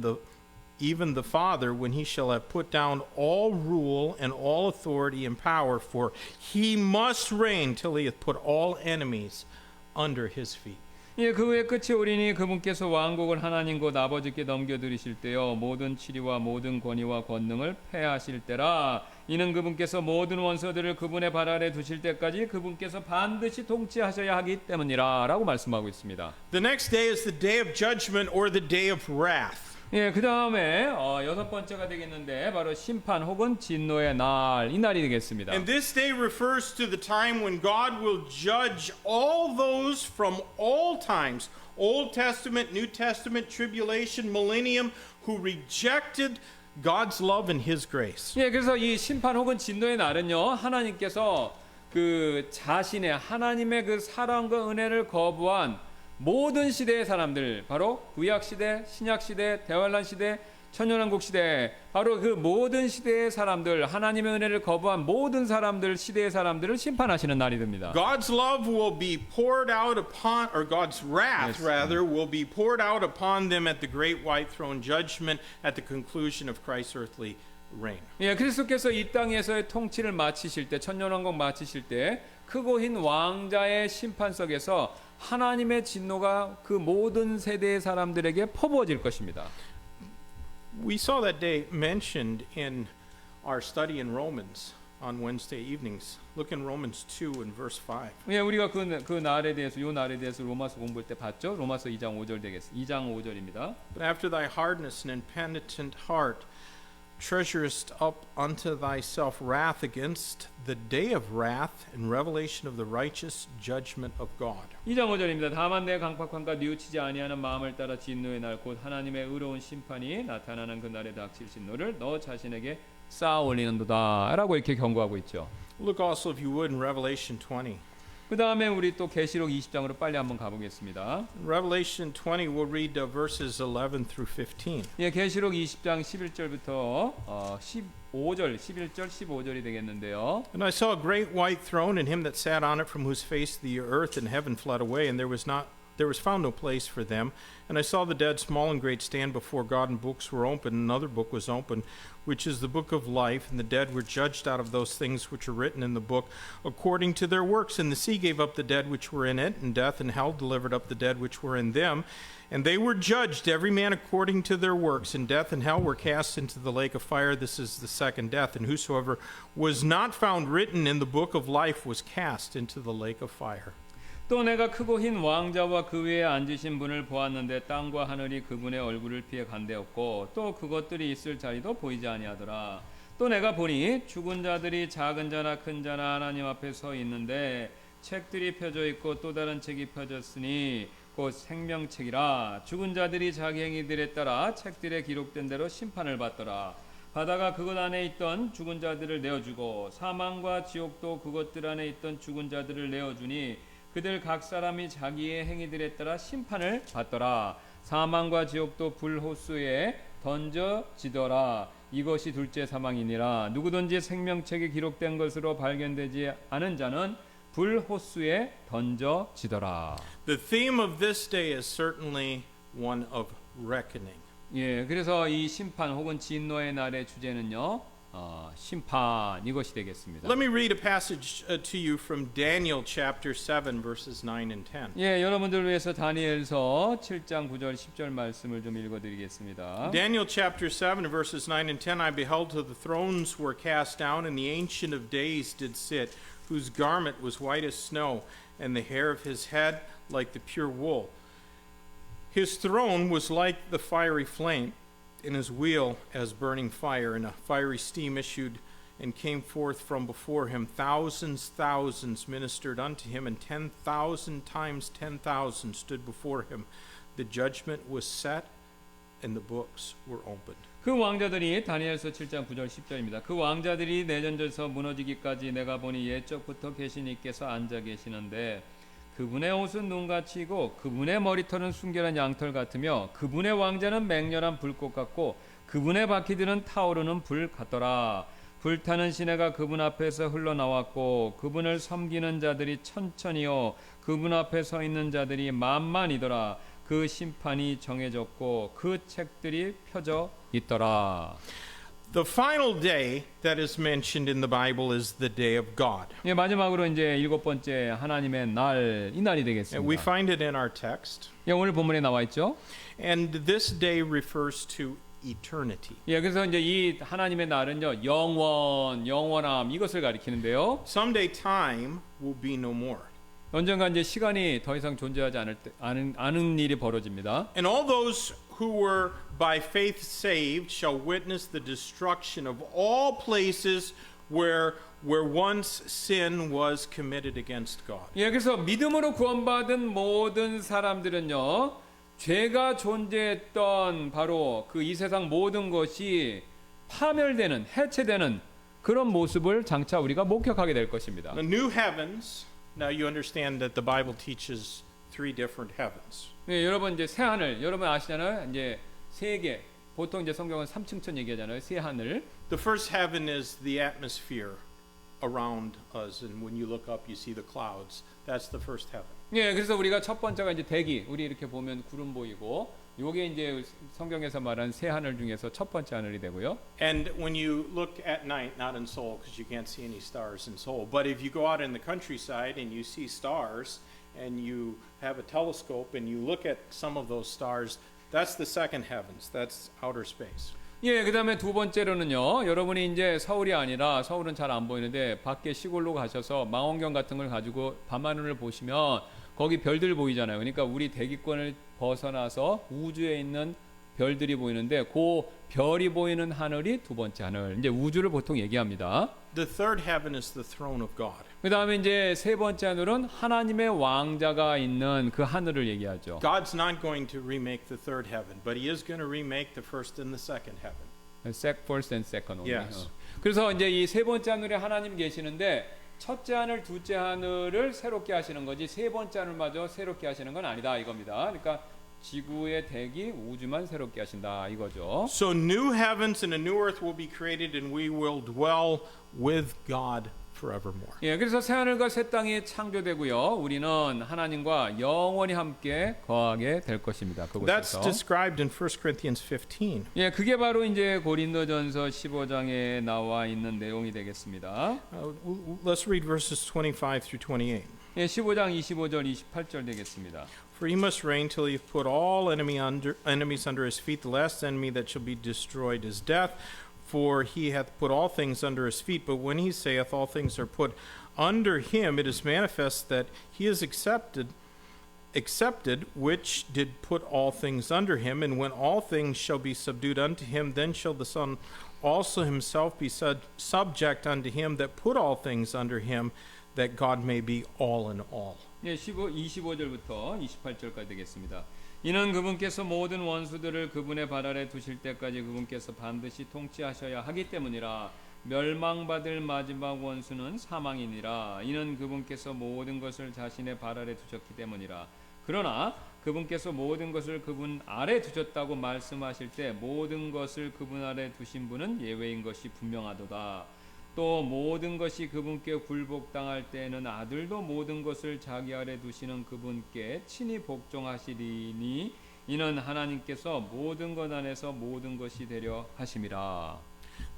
the Father, when he shall have put down all rule and all authority and power, for he must reign till he hath put all enemies under his feet. 예, 그 후에 끝이 오리니 그분께서 왕국을 하나님 곧 아버지께 넘겨드리실 때요 모든 치리와 모든 권위와 권능을 패하실 때라. 이는 그분께서 모든 원수들을 그분의 발 아래 두실 때까지 그분께서 반드시 통치하셔야 하기 때문이라 라고 말씀하고 있습니다. The next day is the day of judgment or the day of wrath. 예, 그 다음에 여섯 번째가 되겠는데 바로 심판 혹은 진노의 날, 이 날이 되겠습니다. And this day refers to the time when God will judge all those from all times, Old Testament, New Testament, tribulation, millennium, who rejected God's love and His grace. 예, 그래서 이 심판 혹은 진노의 날은요, 하나님께서 그 자신의 하나님의 그 사랑과 은혜를 거부한 모든 시대의 사람들, 바로 구약 시대, 신약 시대, 대환란 시대, 천년왕국 시대, 바로 그 모든 시대의 사람들, 하나님의 은혜를 거부한 모든 사람들, 시대의 사람들을 심판하시는 날이 됩니다. God's love will be poured out upon, or God's wrath, rather, will be poured out upon them at the great white throne judgment at the conclusion of Christ's earthly reign. 예, 그리스도께서 이 땅에서의 통치를 마치실 때, 천년왕국 마치실 때, 크고 흰 왕자의 심판석에서 하나님의 진노가 그 모든 세대의 사람들에게 퍼부어질 것입니다. We saw that day mentioned in our study in Romans on Wednesday evenings. Look in Romans 2 and verse 5. 예, 우리가 그 날에 대해서, 요 날에 대해서 로마서 공부할 때 봤죠? 로마서 2장 5절 되겠습니다. 2장 5절입니다. But after thy hardness and impenitent heart treasurest up unto thyself wrath against the day of wrath and revelation of the righteous judgment of God. 2장 5절입니다. 다만 내 강팍함과 뉘우치지 아니하는 마음을 따라 진노의 날 곧 하나님의 의로운 심판이 나타나는 그 날에 닥칠 진노를 너 자신에게 쌓아 올리는도다 라고 이렇게 경고하고 있죠. Look also, if you would, in Revelation 20. 그 다음에 우리 또 계시록 20장으로 빨리 한번 가보겠습니다. In Revelation 20, we'll read verses 11 through 15. 예, 계시록 20장 11절부터 15절, 11절, 15절이 되겠는데요. And I saw a great white throne, and him that sat on it, from whose face the earth and heaven fled away, and there was found no place for them. And I saw the dead, small and great, stand before God, and books were opened. And another book was opened, which is the book of life. And the dead were judged out of those things which are written in the book, according to their works. And the sea gave up the dead which were in it, and death and hell delivered up the dead which were in them. And they were judged, every man according to their works. And death and hell were cast into the lake of fire. This is the second death. And whosoever was not found written in the book of life was cast into the lake of fire. 또 내가 크고 흰 왕자와 그 위에 앉으신 분을 보았는데 땅과 하늘이 그분의 얼굴을 피해 간대었고 또 그것들이 있을 자리도 보이지 아니하더라. 또 내가 보니 죽은 자들이 작은 자나 큰 자나 하나님 앞에 서 있는데 책들이 펴져 있고 또 다른 책이 펴졌으니 곧 생명책이라. 죽은 자들이 자기 행위들에 따라 책들에 기록된 대로 심판을 받더라. 바다가 그것 안에 있던 죽은 자들을 내어주고 사망과 지옥도 그것들 안에 있던 죽은 자들을 내어주니 그들 각 사람이 자기의 행위들에 따라 심판을 받더라. 사망과 지옥도 불호수에 던져지더라. 이것이 둘째 사망이니라. 누구든지 생명책에 기록된 것으로 발견되지 않은 자는 불호수에 던져지더라. The theme of this day is certainly one of reckoning. 예, 그래서 이 심판 혹은 진노의 날의 주제는요, 심판 이것이 되겠습니다. Let me read a passage to you from Daniel chapter 7 verses 9 and 10. 예, 여러분들 위해서 다니엘서 7장 9절 10절 말씀을 좀 읽어드리겠습니다. Daniel chapter 7 verses 9 and 10. I beheld till the thrones were cast down, and the Ancient of Days did sit, whose garment was white as snow, and the hair of his head like the pure wool. His throne was like the fiery flame, and his wheel as burning fire, and a fiery steam issued and came forth from before him. Thousands ministered unto him, and 10,000 times 10,000 stood before him. The judgment was set, and the books were opened. 그 왕자들이 다니엘서 7장 9절 10절입니다. 그 왕자들이 내전져서 무너지기까지 내가 보니 옛적부터 계신 이께서 앉아 계시는데 그분의 옷은 눈같이고 그분의 머리털은 순결한 양털 같으며 그분의 왕자는 맹렬한 불꽃 같고 그분의 바퀴들은 타오르는 불 같더라. 불타는 시내가 그분 앞에서 흘러나왔고 그분을 섬기는 자들이 천천히요 그분 앞에 서 있는 자들이 만만이더라. 그 심판이 정해졌고 그 책들이 펴져 있더라. The final day that is mentioned in the Bible is the day of God. 예, 마지막으로 이제 일곱 번째 하나님의 날, 이 날이 And we 되겠습니다. find it in our text. 예, 오늘 본문에 나와 있죠. And this day refers to eternity. 예, 그래서 이제 이 하나님의 날은요, 영원함 이것을 가리키는데요. Someday time will be no more. 언젠가 이제 시간이 더 이상 존재하지 않은 일이 벌어집니다. And all those who were by faith saved shall witness the destruction of all places where once sin was committed against God. 예, 그래서 믿음으로 구원받은 모든 사람들은요, 죄가 존재했던 바로 그 이 세상 모든 것이 파멸되는, 해체되는 그런 모습을 장차 우리가 목격하게 될 것입니다. The new heavens. Now you understand that the Bible teaches three different heavens. 예, 여러분 이제 새 하늘, 여러분 아시잖아요. 이제 세 개. 보통 이제 성경은 3층천 얘기하잖아요. 새 하늘. The first heaven is the atmosphere around us, and when you look up, you see the clouds. That's the first heaven. 예, 그래서 우리가 첫 번째가 이제 대기. 우리 이렇게 보면 구름 보이고, 요게 이제 성경에서 말한 새 하늘 중에서 첫 번째 하늘이 되고요. And when you look at night, not in Seoul, because you can't see any stars in Seoul, but if you go out in the countryside and you see stars, and you have a telescope and you look at some of those stars, that's the second heavens. That's outer space. 예, 그다음에 두 번째로는요. 여러분이 이제 서울이 아니라 서울은 잘 안 보이는데 밖에 시골로 가셔서 망원경 같은 걸 가지고 밤하늘을 보시면 거기 별들 보이잖아요. 그러니까 우리 대기권을 벗어나서 우주에 있는 별들이 보이는데 그 별이 보이는 하늘이 두 번째 하늘. 이제 우주를 보통 얘기합니다. The third heaven is the throne of God. 그다음에 이제 세 번째 하늘은 하나님의 왕자가 있는 그 하늘을 얘기하죠. God's not going to remake the third heaven, but he is going to remake the first and the second heaven. First and second only. Yes. 그래서 이제 이 세 번째 하늘에 하나님 계시는데 첫째 하늘, 둘째 하늘을 새롭게 하시는 거지 세 번째 하늘마저 새롭게 하시는 건 아니다 이겁니다. 그러니까 지구의 대기, 우주만 새롭게 하신다 이거죠. So new heavens and a new earth will be created, and we will dwell with God forevermore. 예, 그래서 새 하늘과 새 땅이 창조되고요. 우리는 하나님과 영원히 함께 거하게 될 것입니다. That's 그곳에서. described in 1 Corinthians 15. 예, 그게 바로 이제 고린도전서 15장에 나와 있는 내용이 되겠습니다. Let's read verses 25 through 28. 예, 15장 25절 28절 되겠습니다. For he must reign till he hath put all enemies under his feet. The last enemy that shall be destroyed is death. For he hath put all things under his feet. But when he saith all things are put under him, it is manifest that he is accepted which did put all things under him. And when all things shall be subdued unto him, then shall the Son also himself be subject unto him that put all things under him, that God may be all in all. 예, 25절부터 28절까지 되겠습니다. 이는 그분께서 모든 원수들을 그분의 발 아래 두실 때까지 그분께서 반드시 통치하셔야 하기 때문이라. 멸망받을 마지막 원수는 사망이니라. 이는 그분께서 모든 것을 자신의 발 아래 두셨기 때문이라. 그러나 그분께서 모든 것을 그분 아래 두셨다고 말씀하실 때 모든 것을 그분 아래 두신 분은 예외인 것이 분명하도다. 또 모든 것이 그분께 굴복당할 때에는 아들도 모든 것을 자기 아래 두시는 그분께 친히 복종하시리니 이는 하나님께서 모든 것 안에서 모든 것이 되려 하심이라.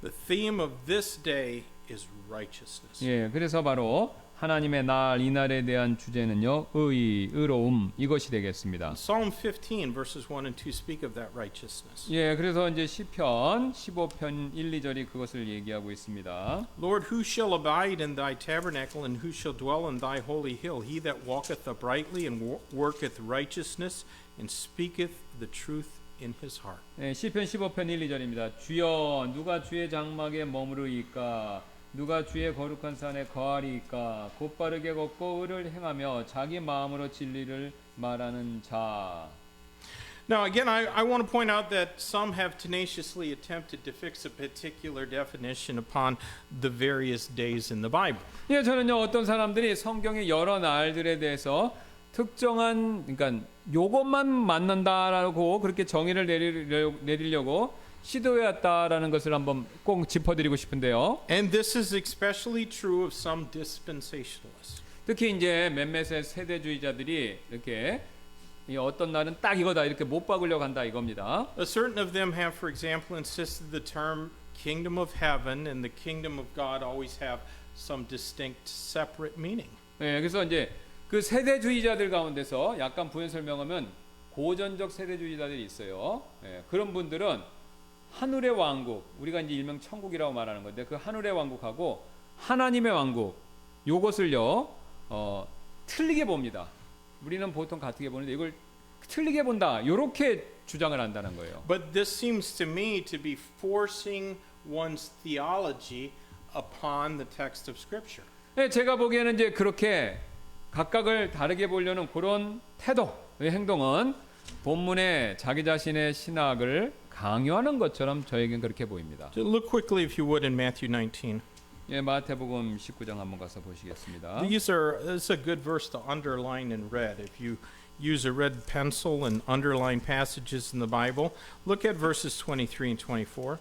The theme of this day is righteousness. 예, 그래서 바로 하나님의 날, 이 날에 대한 주제는요, 의로움 이것이 되겠습니다. Psalm 15 verses 1 and 2 speak of that righteousness. 예, 그래서 이제 시편 15편 1, 2절이 그것을 얘기하고 있습니다. Lord, who shall abide in thy tabernacle, and who shall dwell in thy holy hill? He that walketh uprightly and worketh righteousness and speaketh the truth in his heart. 예, 시편 15편 1, 2절입니다. 주여 누가 주의 장막에 머무르이까? 누가 주의 거룩한 산에 거하리이까? 곧바르게 걷고 의를 행하며 자기 마음으로 진리를 말하는 자. Now again, I want to point out that some have tenaciously attempted to fix a particular definition upon the various days in the Bible. 예, 저는요 어떤 사람들이 성경의 여러 날들에 대해서 특정한 그러니까 요것만 맞는다라고 그렇게 정의를 내리려고 시도해왔다라는 것을 한번 꼭 짚어드리고 싶은데요. And this is especially true of some dispensationalists. 특히 이제 몇몇의 세대주의자들이 이렇게 어떤 날은 딱 이거다 이렇게 못 박으려고 한다 이겁니다. Certain of them have, for example, insisted the term kingdom of heaven and the kingdom of God always have some distinct separate meaning. 네, 그래서 이제 그 세대주의자들 가운데서 약간 부연 설명하면 고전적 세대주의자들이 있어요. 네, 그런 분들은 하늘의 왕국, 우리가 이제 일명 천국이라고 말하는 건데 그 하늘의 왕국하고 하나님의 왕국 요것을요 틀리게 봅니다. 우리는 보통 같게 보는데 이걸 틀리게 본다. 이렇게 주장을 한다는 거예요. But this seems to me to be forcing one's theology upon the text of Scripture. 네, 제가 보기에는 이제 그렇게 각각을 다르게 보려는 그런 태도의 행동은 본문에 자기 자신의 신학을 강요하는 것처럼 저에겐 그렇게 보입니다. So look quickly, if you would, in Matthew 19. 예, 마태복음 19장 한번 가서 보시겠습니다. This is a good verse to underline in red. If you use a red pencil and underline passages in the Bible, look at verses 23 and 24.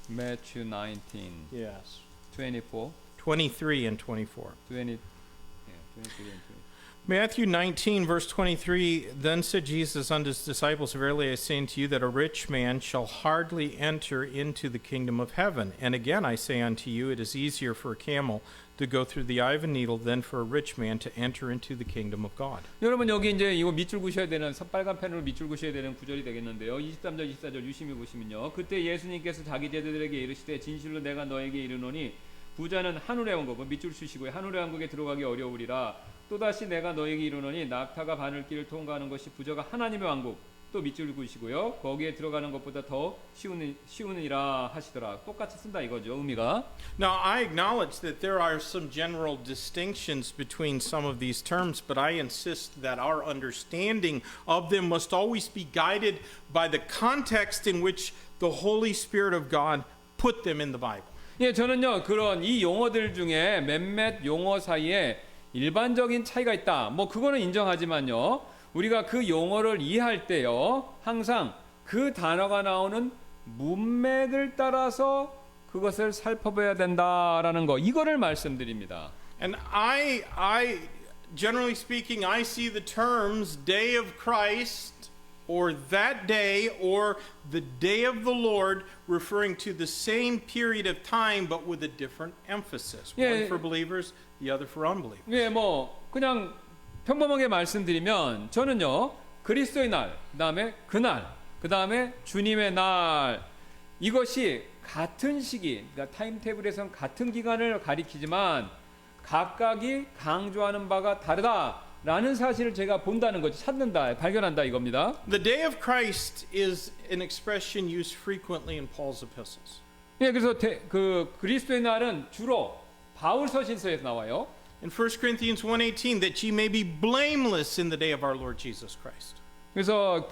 Matthew 19, Yes. 24, 23 and 24. 20, 23 and 20. Matthew 19, verse 23, Then said Jesus unto his disciples, Verily I say unto you, that a rich man shall hardly enter into the kingdom of heaven. And again I say unto you, it is easier for a camel to go through the eye of a needle than for a rich man to enter into the kingdom of God. 여러분 여기 이제 이거 밑줄 그으셔야 되는 빨간 펜으로 밑줄 그으셔야 되는 구절이 되겠는데요. 23절 24절 유심히 보시면요. 그때 예수님께서 자기 제자들에게 이르시되 진실로 내가 너에게 이르노니 부자는 하늘의 왕국 밑줄 쓰시고요. 하늘의 왕국에 들어가기 어려우리라. 또다시 내가 너에게 이르노니 낙타가 바늘길을 통과하는 것이 부자가 하나님의 왕국 또 밑줄 그으시고요. 거기에 들어가는 것보다 더 쉬우니라 하시더라. 똑같이 쓴다 이거죠. 의미가. Now I acknowledge that there are some general distinctions between some of these terms, but I insist that our understanding of them must always be guided by the context in which the Holy Spirit of God put them in the Bible. 예, 저는요 그런 이 용어들 중에 몇몇 용어 사이에 일반적인 차이가 있다. 뭐 그거는 인정하지만요. 우리가 그 용어를 이해할 때요. 항상 그 단어가 나오는 문맥을 따라서 그것을 살펴봐야 된다라는 거. 이거를 말씀드립니다. And I generally speaking, I see the terms day of Christ or that day or the day of the Lord referring to the same period of time but with a different emphasis. Yeah. One for believers, the other for unbelievers. 예, 뭐 그냥 평범하게 말씀드리면 저는요. 그리스도의 날, 그다음에 그날, 그다음에 주님의 날 이것이 같은 시기, 그러니까 타임테이블에서는 같은 기간을 가리키지만 각각이 강조하는 바가 다르다라는 사실을 제가 본다는 거죠. 찾는다, 발견한다 이겁니다. The day of Christ is an expression used frequently in Paul's epistles. 예, 그래서 그 그리스도의 날은 주로 바울 서신서에서 나와요. In 1 Corinthians 1:18, that ye may be blameless in the day of our Lord Jesus Christ. 그래서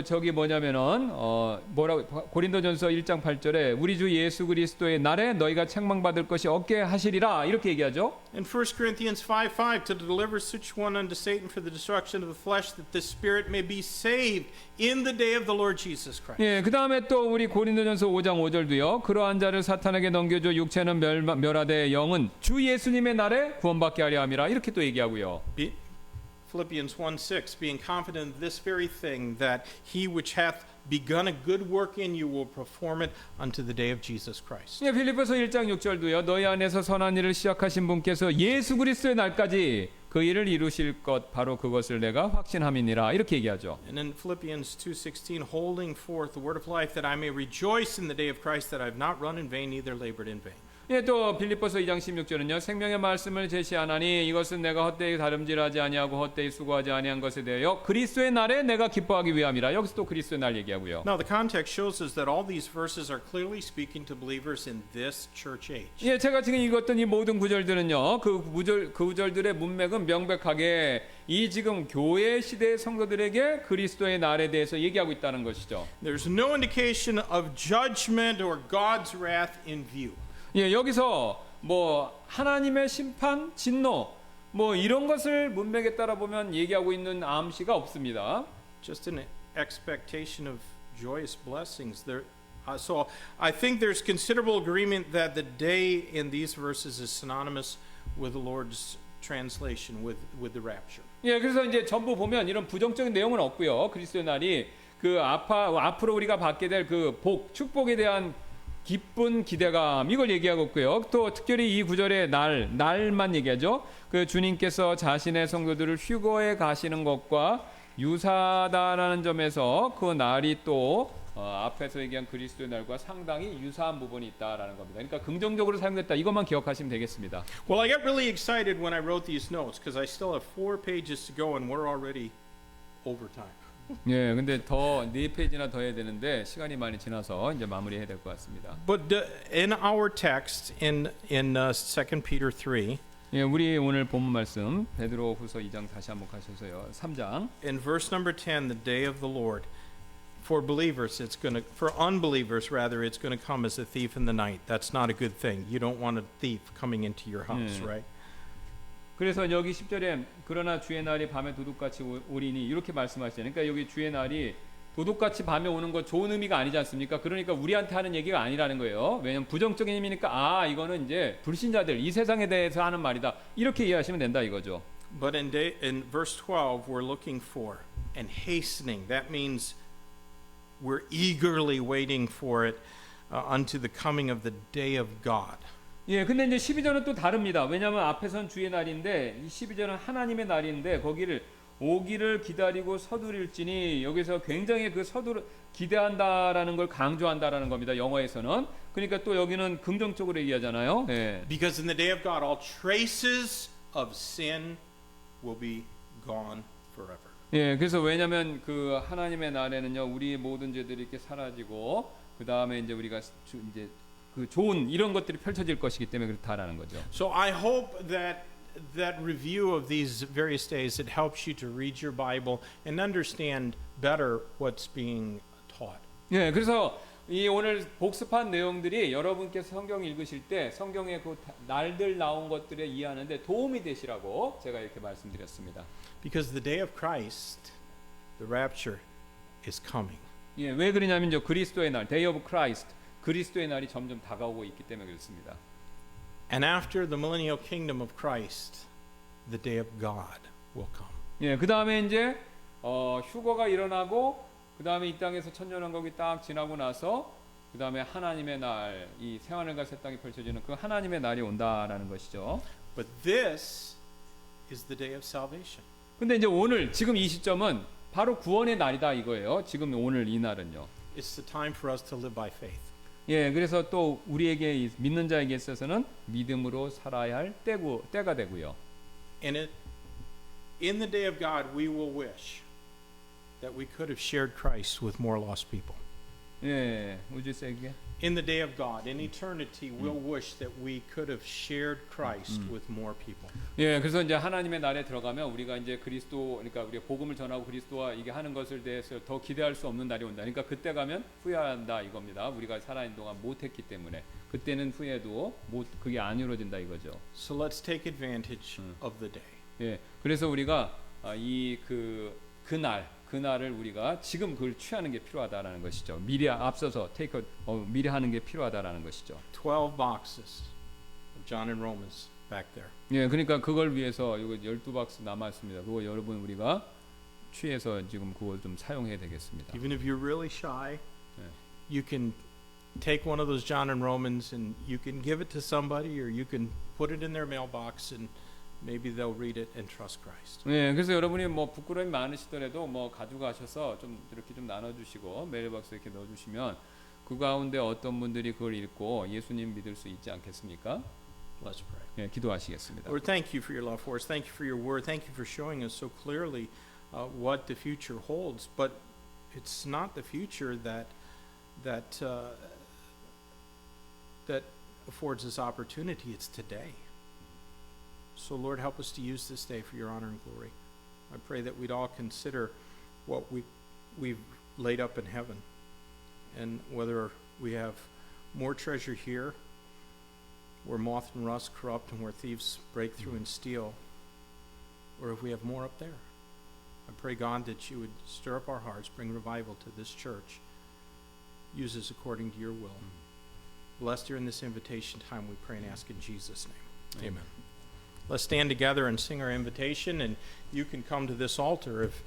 저기 뭐냐면은 뭐라고 고린도전서 1장 8절에 우리 주 예수 그리스도의 날에 너희가 책망받을 것이 없게 하시리라 이렇게 얘기하죠. In 1 Corinthians 5:5, to deliver such one unto Satan for the destruction of the flesh, that the spirit may be saved in the day of the Lord Jesus Christ. 예, 그 다음에 또 우리 고린도전서 5장 5절도요. 그러한 자를 사탄에게 넘겨줘 육체는 멸하되 영은 주 예수님의 날에 구원받게 하려 함이라 이렇게 또 얘기하고요. Philippians 1:6, being confident of this very thing, that he which hath begun a good work in you will perform it unto the day of Jesus Christ. 예, 필리포서 1장 6절도요. 너희 안에서 선한 일을 시작하신 분께서 예수 그리스도의 날까지 그 일을 이루실 것 바로 그것을 내가 확신함이니라 이렇게 얘기하죠. And in Philippians 2:16, holding forth the word of life, that I may rejoice in the day of Christ, that I have not run in vain, neither labored in vain. 예, 또 빌립보서 2장 16절은요. 생명의 말씀을 제시하나니 이것은 내가 헛되이 다름질하지 아니하고 헛되이 수고하지 아니한 것에 대하여 그리스도의 날에 내가 기뻐하기 위함이라. 여기서 또 그리스도의 날 얘기하고요. Now the context shows us that all these verses are clearly speaking to believers in this church age. 예, 제가 지금 읽었던 이 모든 구절들은요. 그 구절들의 문맥은 명백하게 이 지금 교회 시대의 성도들에게 그리스도의 날에 대해서 얘기하고 있다는 것이죠. There's no indication of judgment or God's wrath in view. 예, 여기서 뭐 하나님의 심판, 진노 뭐 이런 것을 문맥에 따라 보면 얘기하고 있는 암시가 없습니다. Just an expectation of joyous blessings. So I think there's considerable agreement that the day in these verses is synonymous with the Lord's translation, with the rapture. 예, 그래서 이제 전부 보면 이런 부정적인 내용은 없고요. 그리스도의 날이 그 앞으로 우리가 받게 될 그 축복에 대한 기쁜 기대감 이걸 얘기하고 있고요. 또 특별히 이 구절의 날만 얘기하죠. 그 주님께서 자신의 성도들을 휴거에 가시는 것과 유사하다라는 점에서 그 날이 또 앞에서 얘기한 그리스도의 날과 상당히 유사한 부분이 있다라는 겁니다. 그러니까 긍정적으로 사용됐다. 이것만 기억하시면 되겠습니다. Well, I got really excited when I wrote these notes because I still have 4 pages to go and we're already over time. 예, 근데 더 4페이지나 더 해야 되는데 시간이 많이 지나서 이제 마무리해야 될 것 같습니다. But in our text in 2 Peter 3, 예, 우리 오늘 본문 말씀 베드로후서 2장 다시 한번 가셔서요. 3장 in verse number 10, the day of the Lord, for believers for unbelievers rather, it's going to come as a thief in the night. That's not a good thing. You don't want a thief coming into your house, right? 그래서 여기 10절에 그러나 주의 날이 밤에 도둑같이 오리니 이렇게 말씀하시잖아요. 그러니까 여기 주의 날이 도둑같이 밤에 오는 거 좋은 의미가 아니지 않습니까? 그러니까 우리한테 하는 얘기가 아니라는 거예요. 왜냐면 부정적인 의미니까 이거는 이제 불신자들 이 세상에 대해서 하는 말이다. 이렇게 이해하시면 된다 이거죠. But in verse 12, we're looking for and hastening. That means we're eagerly waiting for it unto the coming of the day of God. 예, 근데 이제 12절은 또 다릅니다. 왜냐하면 앞에선 주의 날인데 이 12절은 하나님의 날인데 거기를 오기를 기다리고 서두를지니 여기서 굉장히 그 기대한다라는 걸 강조한다라는 겁니다. 영어에서는. 그러니까 또 여기는 긍정적으로 얘기하잖아요. 예. Because in the day of God, all traces of sin will be gone forever. 예, 그래서 왜냐하면 그 하나님의 날에는요, 우리의 모든 죄들이 이렇게 사라지고 그 다음에 이제 우리가 이제 그 좋은 이런 것들이 펼쳐질 것이기 때문에 그렇다라는 거죠. So I hope that review of these various days, it helps you to read your Bible and understand better what's being taught. 예, 그래서 이 오늘 복습한 내용들이 여러분께서 성경 읽으실 때 성경의 그 날들 나온 것들에 이해하는데 도움이 되시라고 제가 이렇게 말씀드렸습니다. Because the day of Christ, the rapture, is coming. 예, 왜 그러냐면요, 그리스도의 날, Day of Christ, 그리스도의 날이 점점 다가오고 있기 때문에 그렇습니다. And after the millennial kingdom of Christ, the day of God will come. 예, 그 다음에 이제 휴거가 일어나고 그 다음에 이 땅에서 천년왕국이 딱 지나고 나서 그 다음에 하나님의 날, 이 생하늘과 새 땅이 펼쳐지는 그 하나님의 날이 온다라는 것이죠. But this is the day of salvation. 근데 이제 오늘 지금 이 시점은 바로 구원의 날이다 이거예요. 지금 오늘 이 날은요. It's the time for us to live by faith. 예, 그래서 또 우리에게 믿는 자에게 있어서는 믿음으로 살아야 할 때가 되고요. And in the day of God, we will wish that we could have shared Christ with more lost people. 예, would you say again? In the day of God, in eternity, we'll wish that we could have shared Christ with more people. 예, 그래서 이제 하나님의 날에 들어가면 우리가 이제 그리스도, 그러니까 우리가 복음을 전하고 그리스도와 이게 하는 것을 대해서 더 기대할 수 없는 날이 온다. 그러니까 그때 가면 후회한다 이겁니다. 우리가 살아있는 동안 못했기 때문에 그때는 후회도 그게 안 이루어진다 이거죠. So let's take advantage of the day. 예, 그래서 우리가 그날을 우리가 지금 그걸 취하는 게 필요하다라는 것이죠. 미리 앞서서 미리 하는 게 필요하다라는 것이죠. 12 boxes of John and Romans back there. 예, 그러니까 그걸 위해서 이거 12박스 남아 있습니다. 그거 여러분 우리가 취해서 지금 그거 좀 사용해야 되겠습니다. Even if you're really shy, you can take one of those John and Romans and you can give it to somebody or you can put it in their mailbox and maybe they'll read it and trust Christ. 네, 그래서 여러분이 뭐 부끄러움이 많으시더라도 뭐 가져가셔서 좀 이렇게 좀 나눠주시고 메일박스에 이렇게 넣어주시면 그 가운데 어떤 분들이 그걸 읽고 예수님 믿을 수 있지 않겠습니까? Let's pray. 네, 기도하시겠습니다. Lord, thank you for your love for us. Thank you for your word. Thank you for showing us so clearly what the future holds. But it's not the future that affords us opportunity. It's today. So, Lord, help us to use this day for your honor and glory. I pray that we'd all consider what we've laid up in heaven and whether we have more treasure here where moth and rust corrupt and where thieves break through and steal, or if we have more up there. I pray, God, that you would stir up our hearts, bring revival to this church. Use us according to your will. Bless during this invitation time, we pray and ask in Jesus' name. Amen. Let's stand together and sing our invitation, and you can come to this altar if